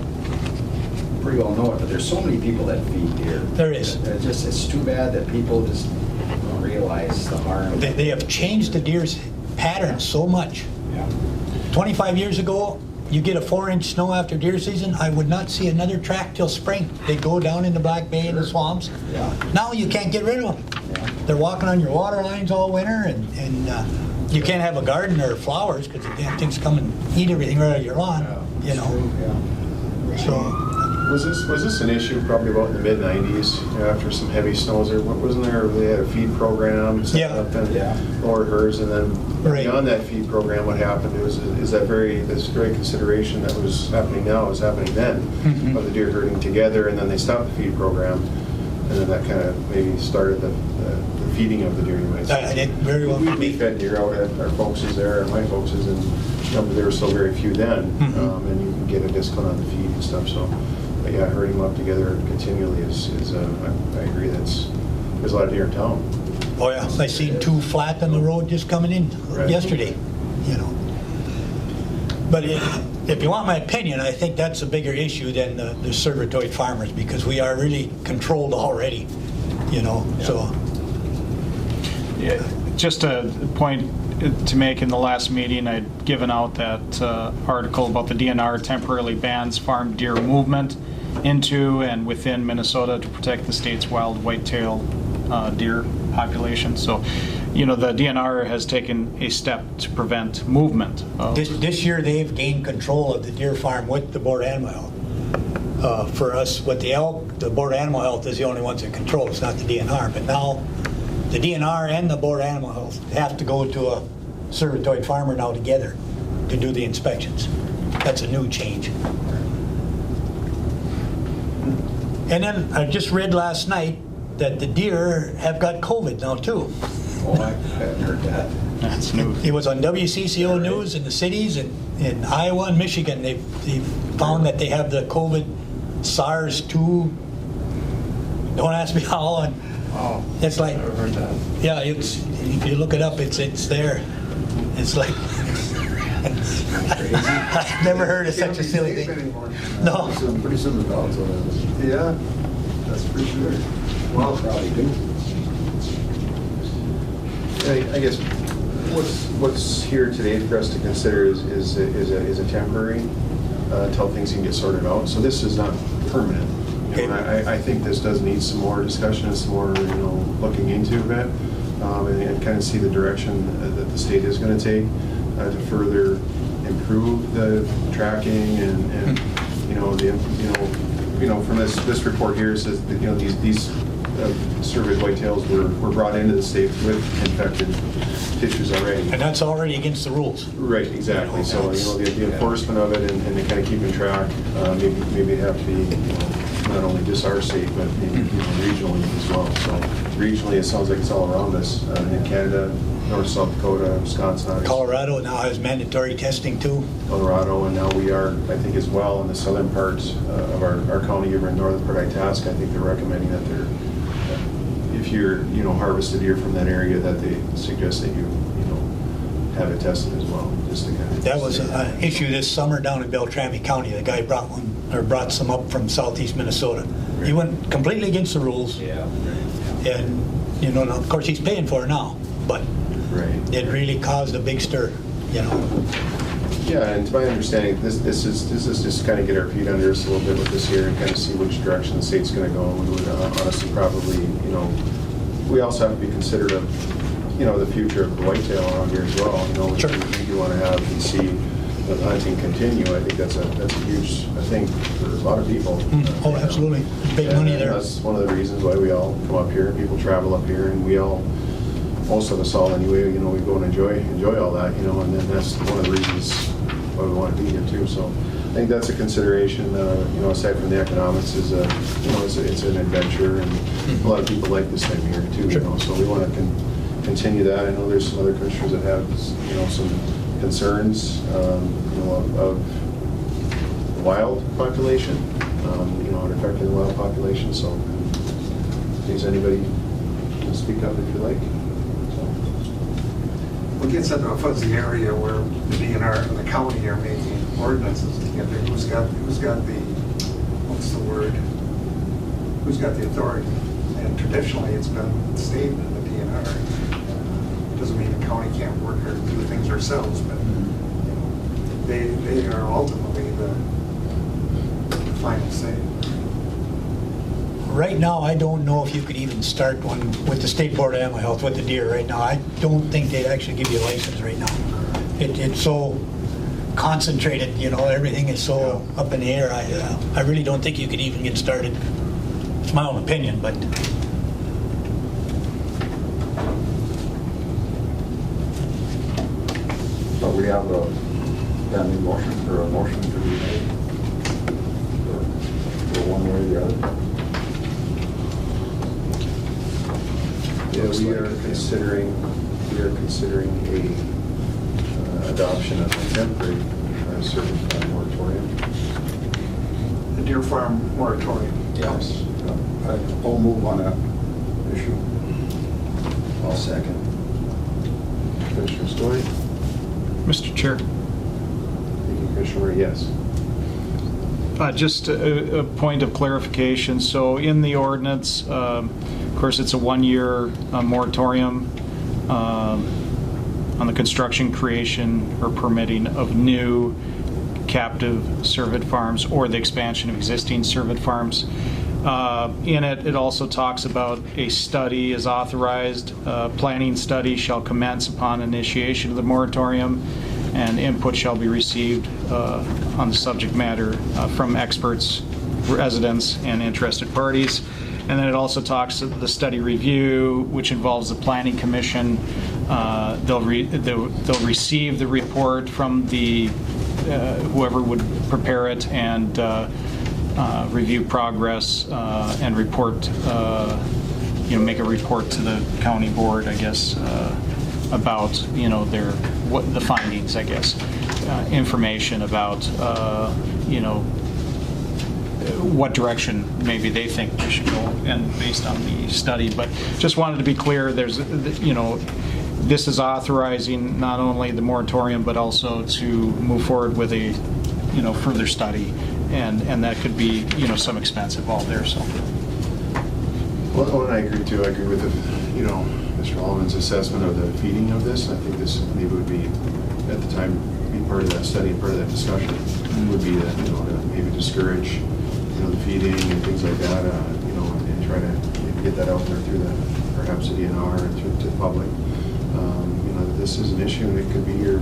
pretty well know it, but there's so many people that feed deer. There is. It's too bad that people just don't realize the harm. They have changed the deer's pattern so much. Yeah. 25 years ago, you get a 4-inch snow after deer season, I would not see another track till spring. They'd go down in the Black Bay and the swamps. Yeah. Now you can't get rid of them. Yeah. They're walking on your water lines all winter, and you can't have a garden or flowers because the damn things come and eat everything right out of your lawn. You know. Yeah. So. Was this an issue probably about in the mid-90s, after some heavy snows? Or wasn't there, they had a feed program set up and lower herds, and then beyond that feed program, what happened is this very consideration that was happening now was happening then, of the deer herding together, and then they stopped the feed program, and then that kind of maybe started the feeding of the deer, you might say. It very well could We be. fed deer out at our folks' there, and my folks', and there were still very few then, and you can get a discount on the feed and stuff, so. But yeah, herding them up together continually is I agree, there's a lot of deer in town. Oh yeah, I seen 2 flat on the road just coming in yesterday, you know. But if you want my opinion, I think that's a bigger issue than the cervitoid farmers, because we are really controlled already, you know, so. Yeah, just a point to make, in the last meeting, I'd given out that article about the DNR temporarily bans farm deer movement into and within Minnesota to protect the state's wild whitetail deer population. So, you know, the DNR has taken a step to prevent movement. This year they've gained control of the deer farm with the Board of Animal Health. For us, with the elk, the Board of Animal Health is the only ones that control. It's not the DNR. But now the DNR and the Board of Animal Health have to go to a cervitoid farmer now together to do the inspections. That's a new change. And then I just read last night that the deer have got COVID now too. Oh, I haven't heard that. That's new. It was on WCCO News in the cities, and in Iowa and Michigan, they found that they have the COVID SARS-2. Don't ask me how. And it's like, Never heard that. yeah, it's, if you look it up, it's there. It's like, I've never heard of such a silly thing. Anymore. No. Pretty soon the dogs will have it. Yeah, that's for sure. Well, probably do. I guess what's here today for us to consider is a temporary until things can get sorted out. So this is not permanent. You know, I think this does need some more discussion, some more looking into it. and kind of see the direction that the state is going to take to further improve the tracking and from this report here, it says that, these surveyed whitetails were brought into the state with infected tissues already. And that's already against the rules. Right, exactly. So, the enforcement of it and the kind of keeping track, maybe have to be, not only just our state, but maybe regionally as well. So regionally, it sounds like it's all around us. In Canada, North, South Dakota, Wisconsin. Colorado now has mandatory testing too. Colorado, and now we are, I think, as well in the southern parts of our county, over in northern part Itasca. I think they're recommending that if you're, harvested deer from that area, that they suggest that you have it tested as well. Just to kind of that was an issue this summer down in Beltrami County. The guy brought some up from southeast Minnesota. Right. He went completely against the rules. Yeah. And of course he's paying for it now, but it really caused a big stir. Yeah, and to my understanding, this is just kind of get our feet under us a little bit with this here and kind of see which direction the state's going to go. And we would honestly probably, we also have to be considerate of, the future of the whitetail around here as well. Sure. We do want to have and see the hunting continue. I think that's a huge thing for a lot of people. Oh, absolutely. Big money there. That's one of the reasons why we all come up here. People travel up here, and most of us all anyway, we go and enjoy all that, and then that's one of the reasons why we want to be here too. So I think that's a consideration, aside from the economics, is it's an adventure, and a lot of people like this time of year too. Sure. So we want to continue that. I know there's some other countries that have, some concerns, of the wild population, and affecting the wild population. So, is anybody speak up if you like? It gets into a fuzzy area where the DNR and the county are making ordinances together. Who's got the authority? And traditionally, it's been the state and the DNR. Doesn't mean the county can't work or do things ourselves, but they are ultimately the final say. Right now, I don't know if you could even start one with the State Board of Animal Health with the deer right now. I don't think they'd actually give you a license right now. It's so concentrated, everything is so up in the air. I really don't think you could even get started. It's my own opinion, but... So we have a pending motion or a motion to be made for one way or the other. Yeah, we are considering a adoption of a temporary certified moratorium. The deer farm moratorium. Yes. I'll move on that issue. I'll second. Commissioner Story? Mr. Chair. Thank you, Commissioner Murray. Yes. Just a point of clarification. So in the ordinance, of course, it's a one-year moratorium on the construction, creation, or permitting of new captive cervid farms or the expansion of existing cervid farms. In it also talks about a study is authorized. Planning study shall commence upon initiation of the moratorium, and input shall be received on the subject matter from experts, residents, and interested parties. And then it also talks of the study review, which involves the Planning Commission. They'll receive the report from the whoever would prepare it and review progress and report, make a report to the county board, I guess, about the findings, I guess, information about what direction maybe they think we should go, and based on the study. But just wanted to be clear, there's, this is authorizing not only the moratorium, but also to move forward with a, further study, and that could be, some expense involved there, so. Well, and I agree too. I agree with Mr. Allman's assessment of the feeding of this. I think this maybe would be, at the time, be part of that study, part of that discussion, would be that, to maybe discourage, the feeding and things like that, and try to get that out there through perhaps the DNR and to the public. This is an issue, and it could be here,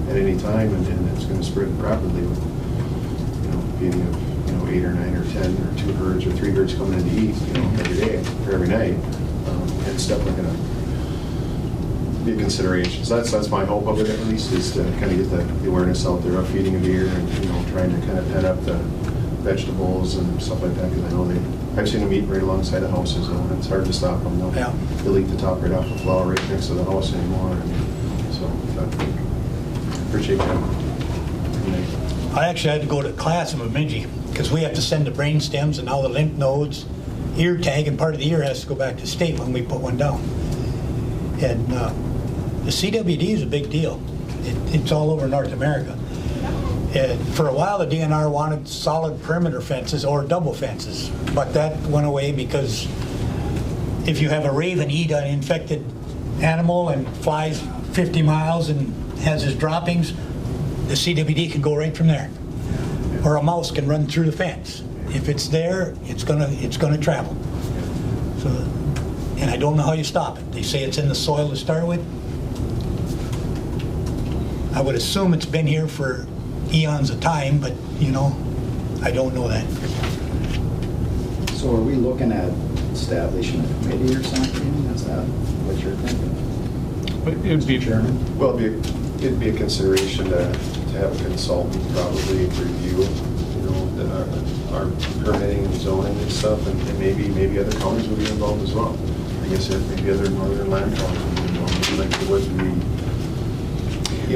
at any time, and it's going to spread rapidly with, feeding of, 8 or 9 or 10 or 2 herds or 3 herds coming in to eat, every day or every night. And it's definitely going to be a consideration. So that's my hope of it, at least, is to kind of get the awareness out there of feeding of deer and, trying to kind of pet up the vegetables and stuff like that, because I know I've seen them eat right alongside the houses, and it's hard to stop them. They'll eat the top right off the flower right next to the house anymore. So I appreciate that. I actually had to go to class in Bemidji because we have to send the brain stems and all the lymph nodes, ear tag, and part of the ear has to go back to state when we put one down. And the CWD is a big deal. It's all over North America. And for a while, the DNR wanted solid perimeter fences or double fences, but that went away because if you have a raven eat an infected animal and flies 50 miles and has his droppings, the CWD can go right from there. Or a mouse can run through the fence. If it's there, it's gonna travel. So, and I don't know how you stop it. They say it's in the soil to start with. I would assume it's been here for eons of time, but I don't know that. So are we looking at establishing a committee or something? Is that what you're thinking? It would be Chairman? Well, it'd be a consideration to have a consultant probably review, our permitting and zoning and stuff, and maybe other counties would be involved as well. I guess maybe other northern land counties would be involved, maybe like the Woods would be.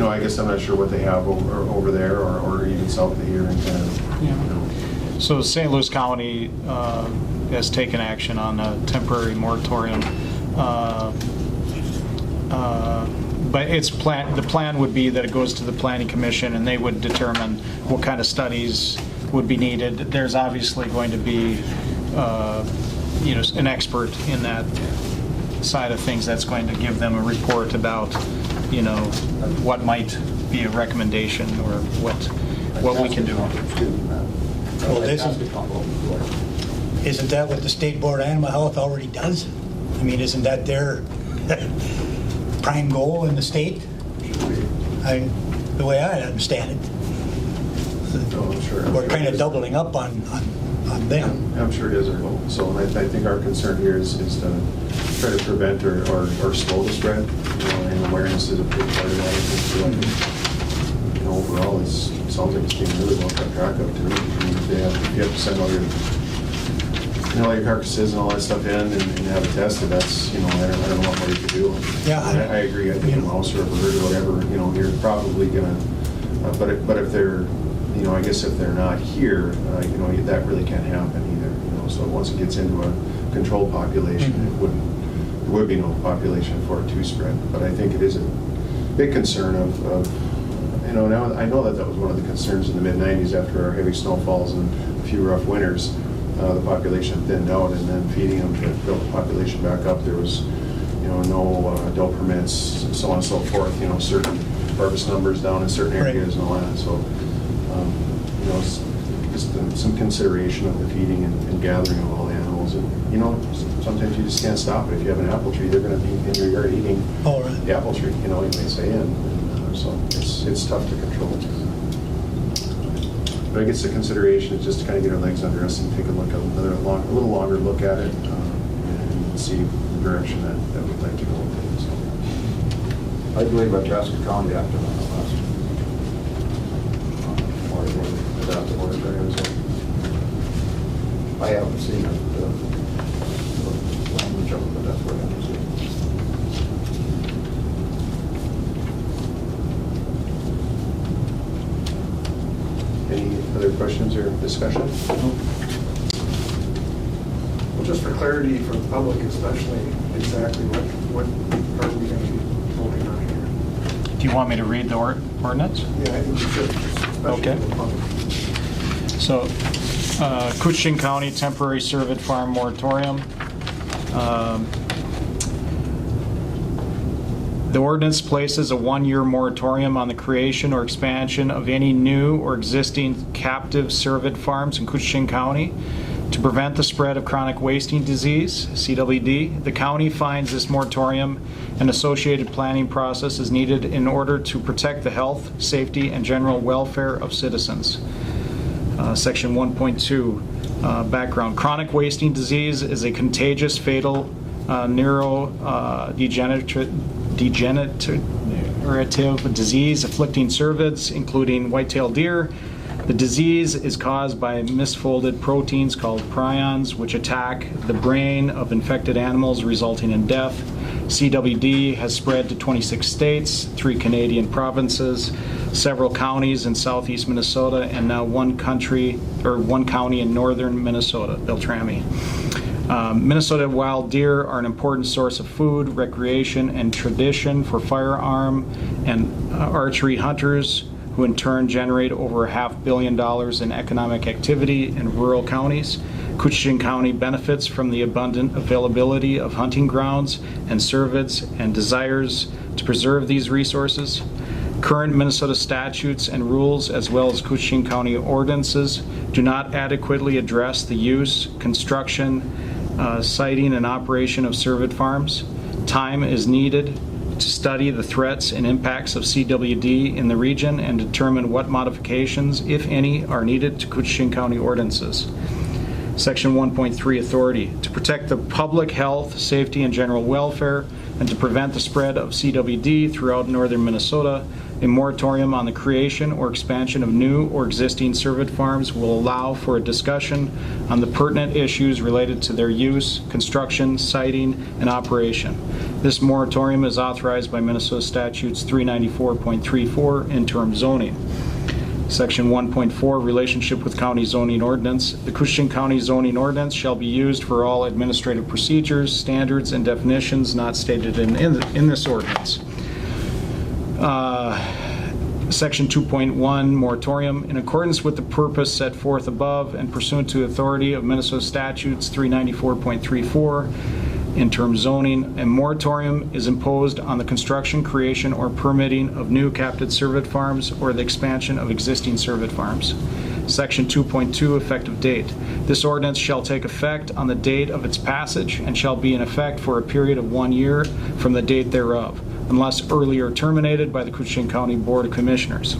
I guess I'm not sure what they have over there, or even south of here, and kind of. So St. Louis County has taken action on a temporary moratorium, but the plan would be that it goes to the Planning Commission, and they would determine what kind of studies would be needed. There's obviously going to be, an expert in that side of things that's going to give them a report about, what might be a recommendation or what we can do. Well, isn't that what the State Board of Animal Health already does? I mean, isn't that their prime goal in the state? The way I understand it. Sure. We're kind of doubling up on them. I'm sure it is our goal. So I think our concern here is to try to prevent or slow the spread. And awareness is a big part of that. I think, overall, it sounds like it's being really well kept track of too. If you have to send all your, all your carcasses and all that stuff in and have it tested, that's, I don't know what more you could do. Yeah, I agree. I think a mouse or a bird or whatever, you're probably gonna. But if they're, I guess if they're not here, that really can't happen either. So once it gets into a controlled population, there would be no population for it to spread. But I think it is a big concern of now I know that was one of the concerns in the mid-90s after our heavy snowfalls and a few rough winters. The population thinned out, and then feeding them to build the population back up. There was, no adult permits, so on and so forth. Certain harvest numbers down in certain areas and all that. So, just some consideration of the feeding and gathering of all the animals. And sometimes you just can't stop it. If you have an apple tree, they're going to be in your yard eating the apple tree. You may say, so it's tough to control. But I guess the consideration is just to kind of get our legs under us and take a look, a little longer look at it, and see the direction that we'd like to go with it. So. I believe Itasca County acted on the last adaptive moratorium. I haven't seen it, the language of it, but that's what I haven't seen. Any other questions or discussion? Well, just for clarity for the public especially, exactly what are we going to be voting on here? Do you want me to read the ordinance? Yeah, I think we should. especially Okay. for the public. So, Koochiching County Temporary Cervid Farm Moratorium. The ordinance places a one-year moratorium on the creation or expansion of any new or existing captive cervid farms in Koochiching County. To prevent the spread of chronic wasting disease, CWD, the county finds this moratorium and associated planning process is needed in order to protect the health, safety, and general welfare of citizens. Section 1.2, background. Chronic wasting disease is a contagious, fatal, neurodegenerative disease afflicting cervids, including white-tailed deer. The disease is caused by misfolded proteins called prions, which attack the brain of infected animals, resulting in death. CWD has spread to 26 states, 3 Canadian provinces, several counties in southeast Minnesota, and now one county in northern Minnesota, Beltrami. Minnesota wild deer are an important source of food, recreation, and tradition for firearm and archery hunters, who in turn generate over $500 million in economic activity in rural counties. Koochiching County benefits from the abundant availability of hunting grounds and cervids and desires to preserve these resources. Current Minnesota statutes and rules, as well as Koochiching County ordinances, do not adequately address the use, construction, siting, and operation of cervid farms. Time is needed to study the threats and impacts of CWD in the region and determine what modifications, if any, are needed to Koochiching County ordinances. Section 1.3, authority. To protect the public health, safety, and general welfare, and to prevent the spread of CWD throughout northern Minnesota, a moratorium on the creation or expansion of new or existing cervid farms will allow for a discussion on the pertinent issues related to their use, construction, siting, and operation. This moratorium is authorized by Minnesota Statutes 394.34, interim zoning. Section 1.4, relationship with county zoning ordinance. The Koochiching County zoning ordinance shall be used for all administrative procedures, standards, and definitions not stated in this ordinance. Section 2.1, moratorium. In accordance with the purpose set forth above and pursuant to authority of Minnesota Statutes 394.34, interim zoning, a moratorium is imposed on the construction, creation, or permitting of new captive cervid farms or the expansion of existing cervid farms. Section 2.2, effective date. This ordinance shall take effect on the date of its passage and shall be in effect for a period of 1 year from the date thereof, unless earlier terminated by the Koochiching County Board of Commissioners.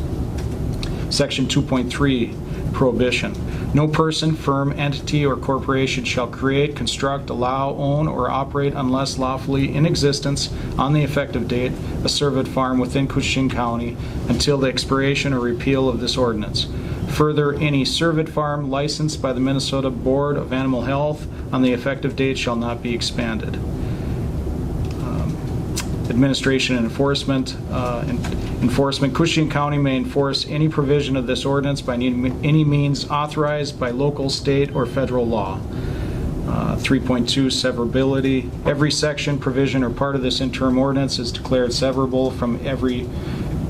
Section 2.3, prohibition. No person, firm, entity, or corporation shall create, construct, allow, own, or operate unless lawfully in existence on the effective date a cervid farm within Koochiching County until the expiration or repeal of this ordinance. Further, any cervid farm licensed by the Minnesota Board of Animal Health on the effective date shall not be expanded. Administration and enforcement. Koochiching County may enforce any provision of this ordinance by any means authorized by local, state, or federal law. 3.2, severability. Every section, provision, or part of this interim ordinance is declared severable from every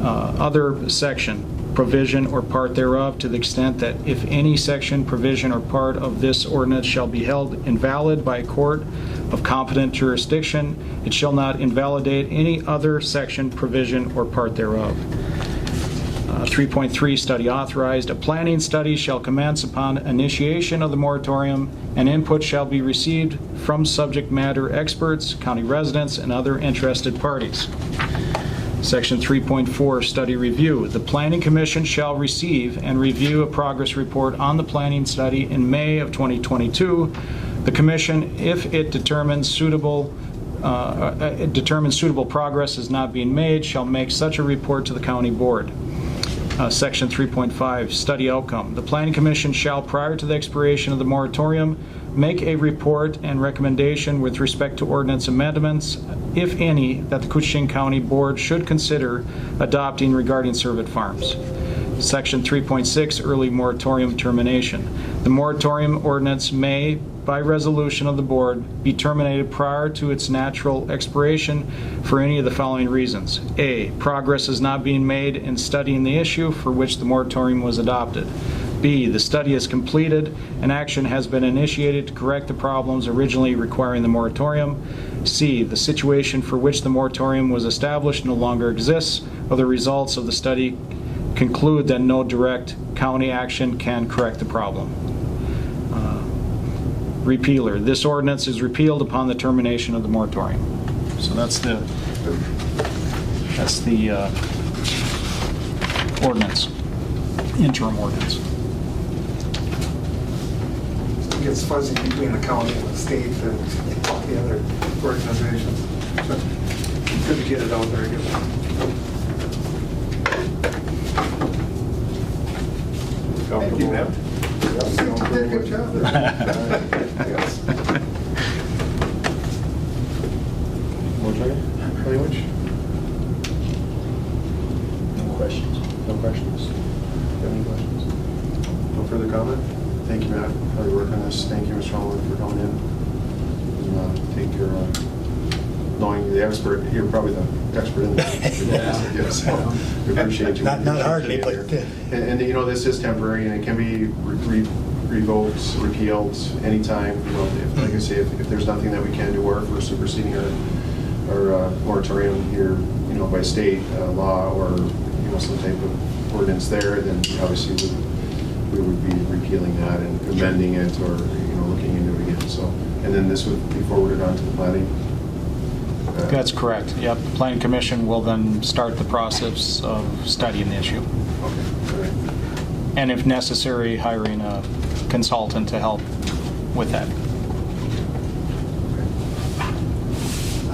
other section, provision, or part thereof, to the extent that if any section, provision, or part of this ordinance shall be held invalid by a court of competent jurisdiction, it shall not invalidate any other section, provision, or part thereof. 3.3, study authorized. A planning study shall commence upon initiation of the moratorium, and input shall be received from subject matter experts, county residents, and other interested parties. Section 3.4, study review. The Planning Commission shall receive and review a progress report on the planning study in May of 2022. The Commission, if it determines suitable progress is not being made, shall make such a report to the County Board. Section 3.5, study outcome. The Planning Commission shall, prior to the expiration of the moratorium, make a report and recommendation with respect to ordinance amendments, if any, that the Koochiching County Board should consider adopting regarding cervid farms. Section 3.6, early moratorium termination. The moratorium ordinance may, by resolution of the board, be terminated prior to its natural expiration for any of the following reasons. A, progress is not being made in studying the issue for which the moratorium was adopted. B, the study is completed and action has been initiated to correct the problems originally requiring the moratorium. C, the situation for which the moratorium was established no longer exists, or the results of the study conclude that no direct county action can correct the problem. repealer. This ordinance is repealed upon the termination of the moratorium. So that's the ordinance, interim ordinance. It gets fuzzy between the county and the state and all the other organizations. But good to get it out there again. Thank you, Matt. You did a good job there. Yes. Language? No questions. No questions? Do you have any questions? No further comment? Thank you, Matt, for your work on this. Thank you, Mr. Holland, for coming in. And take your, knowing the expert, you're probably the expert in this. Yes. We appreciate you. Not hardly, but... And you know, this is temporary, and it can be revoked, repealed anytime. You know, like I say, if there's nothing that we can do, or if we're superseding our moratorium here, you know, by state law or, you know, some type of ordinance there, then obviously we would be repealing that and amending it, or, you know, looking into it again. So, and then this would be forwarded on to the planning. That's correct. Yep, the Planning Commission will then start the process of studying the issue. Okay, all right. And if necessary, hiring a consultant to help with that.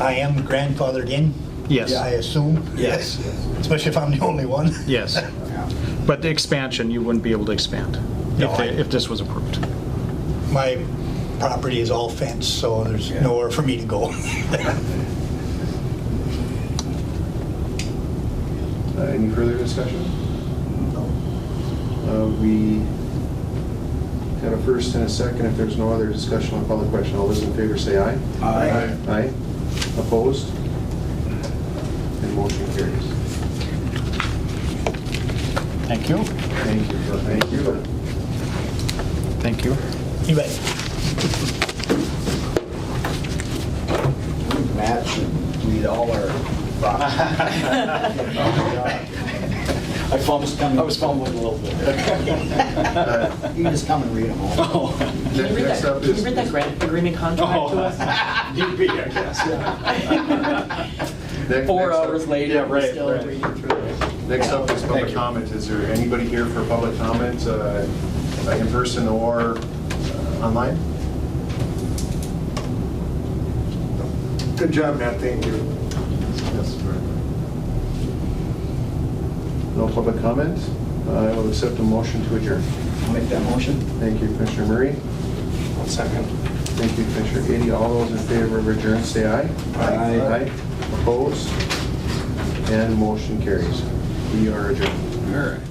I am grandfathered in? Yes. Yeah, I assume? Yes. Especially if I'm the only one? Yes. But the expansion, you wouldn't be able to expand No, if this was approved. My property is all fenced, so there's nowhere for me to go. Any further discussion? We got a first and a second. If there's no other discussion on public question, all those in favor say aye. Aye. Aye. Opposed? And motion carries. Thank you. Thank you. Thank you. Thank you. You bet. Matt should read all our... I was fumbling a little bit. You can just come and read them all. Can you read that grant agreement contract to us? You'd be, I guess, 4 hours later, we're still reading through it. Next up is public comment. Is there anybody here for public comment, in person or online? Good job, Matt. Thank you. Yes, very good. No public comment. I will accept a motion to adjourn. I'll make that motion. Thank you, Commissioner Murray. Second. Thank you, Commissioner Ady. All those in favor of adjourn, say aye. Aye. Aye. Opposed? And motion carries. We are adjourned. All right.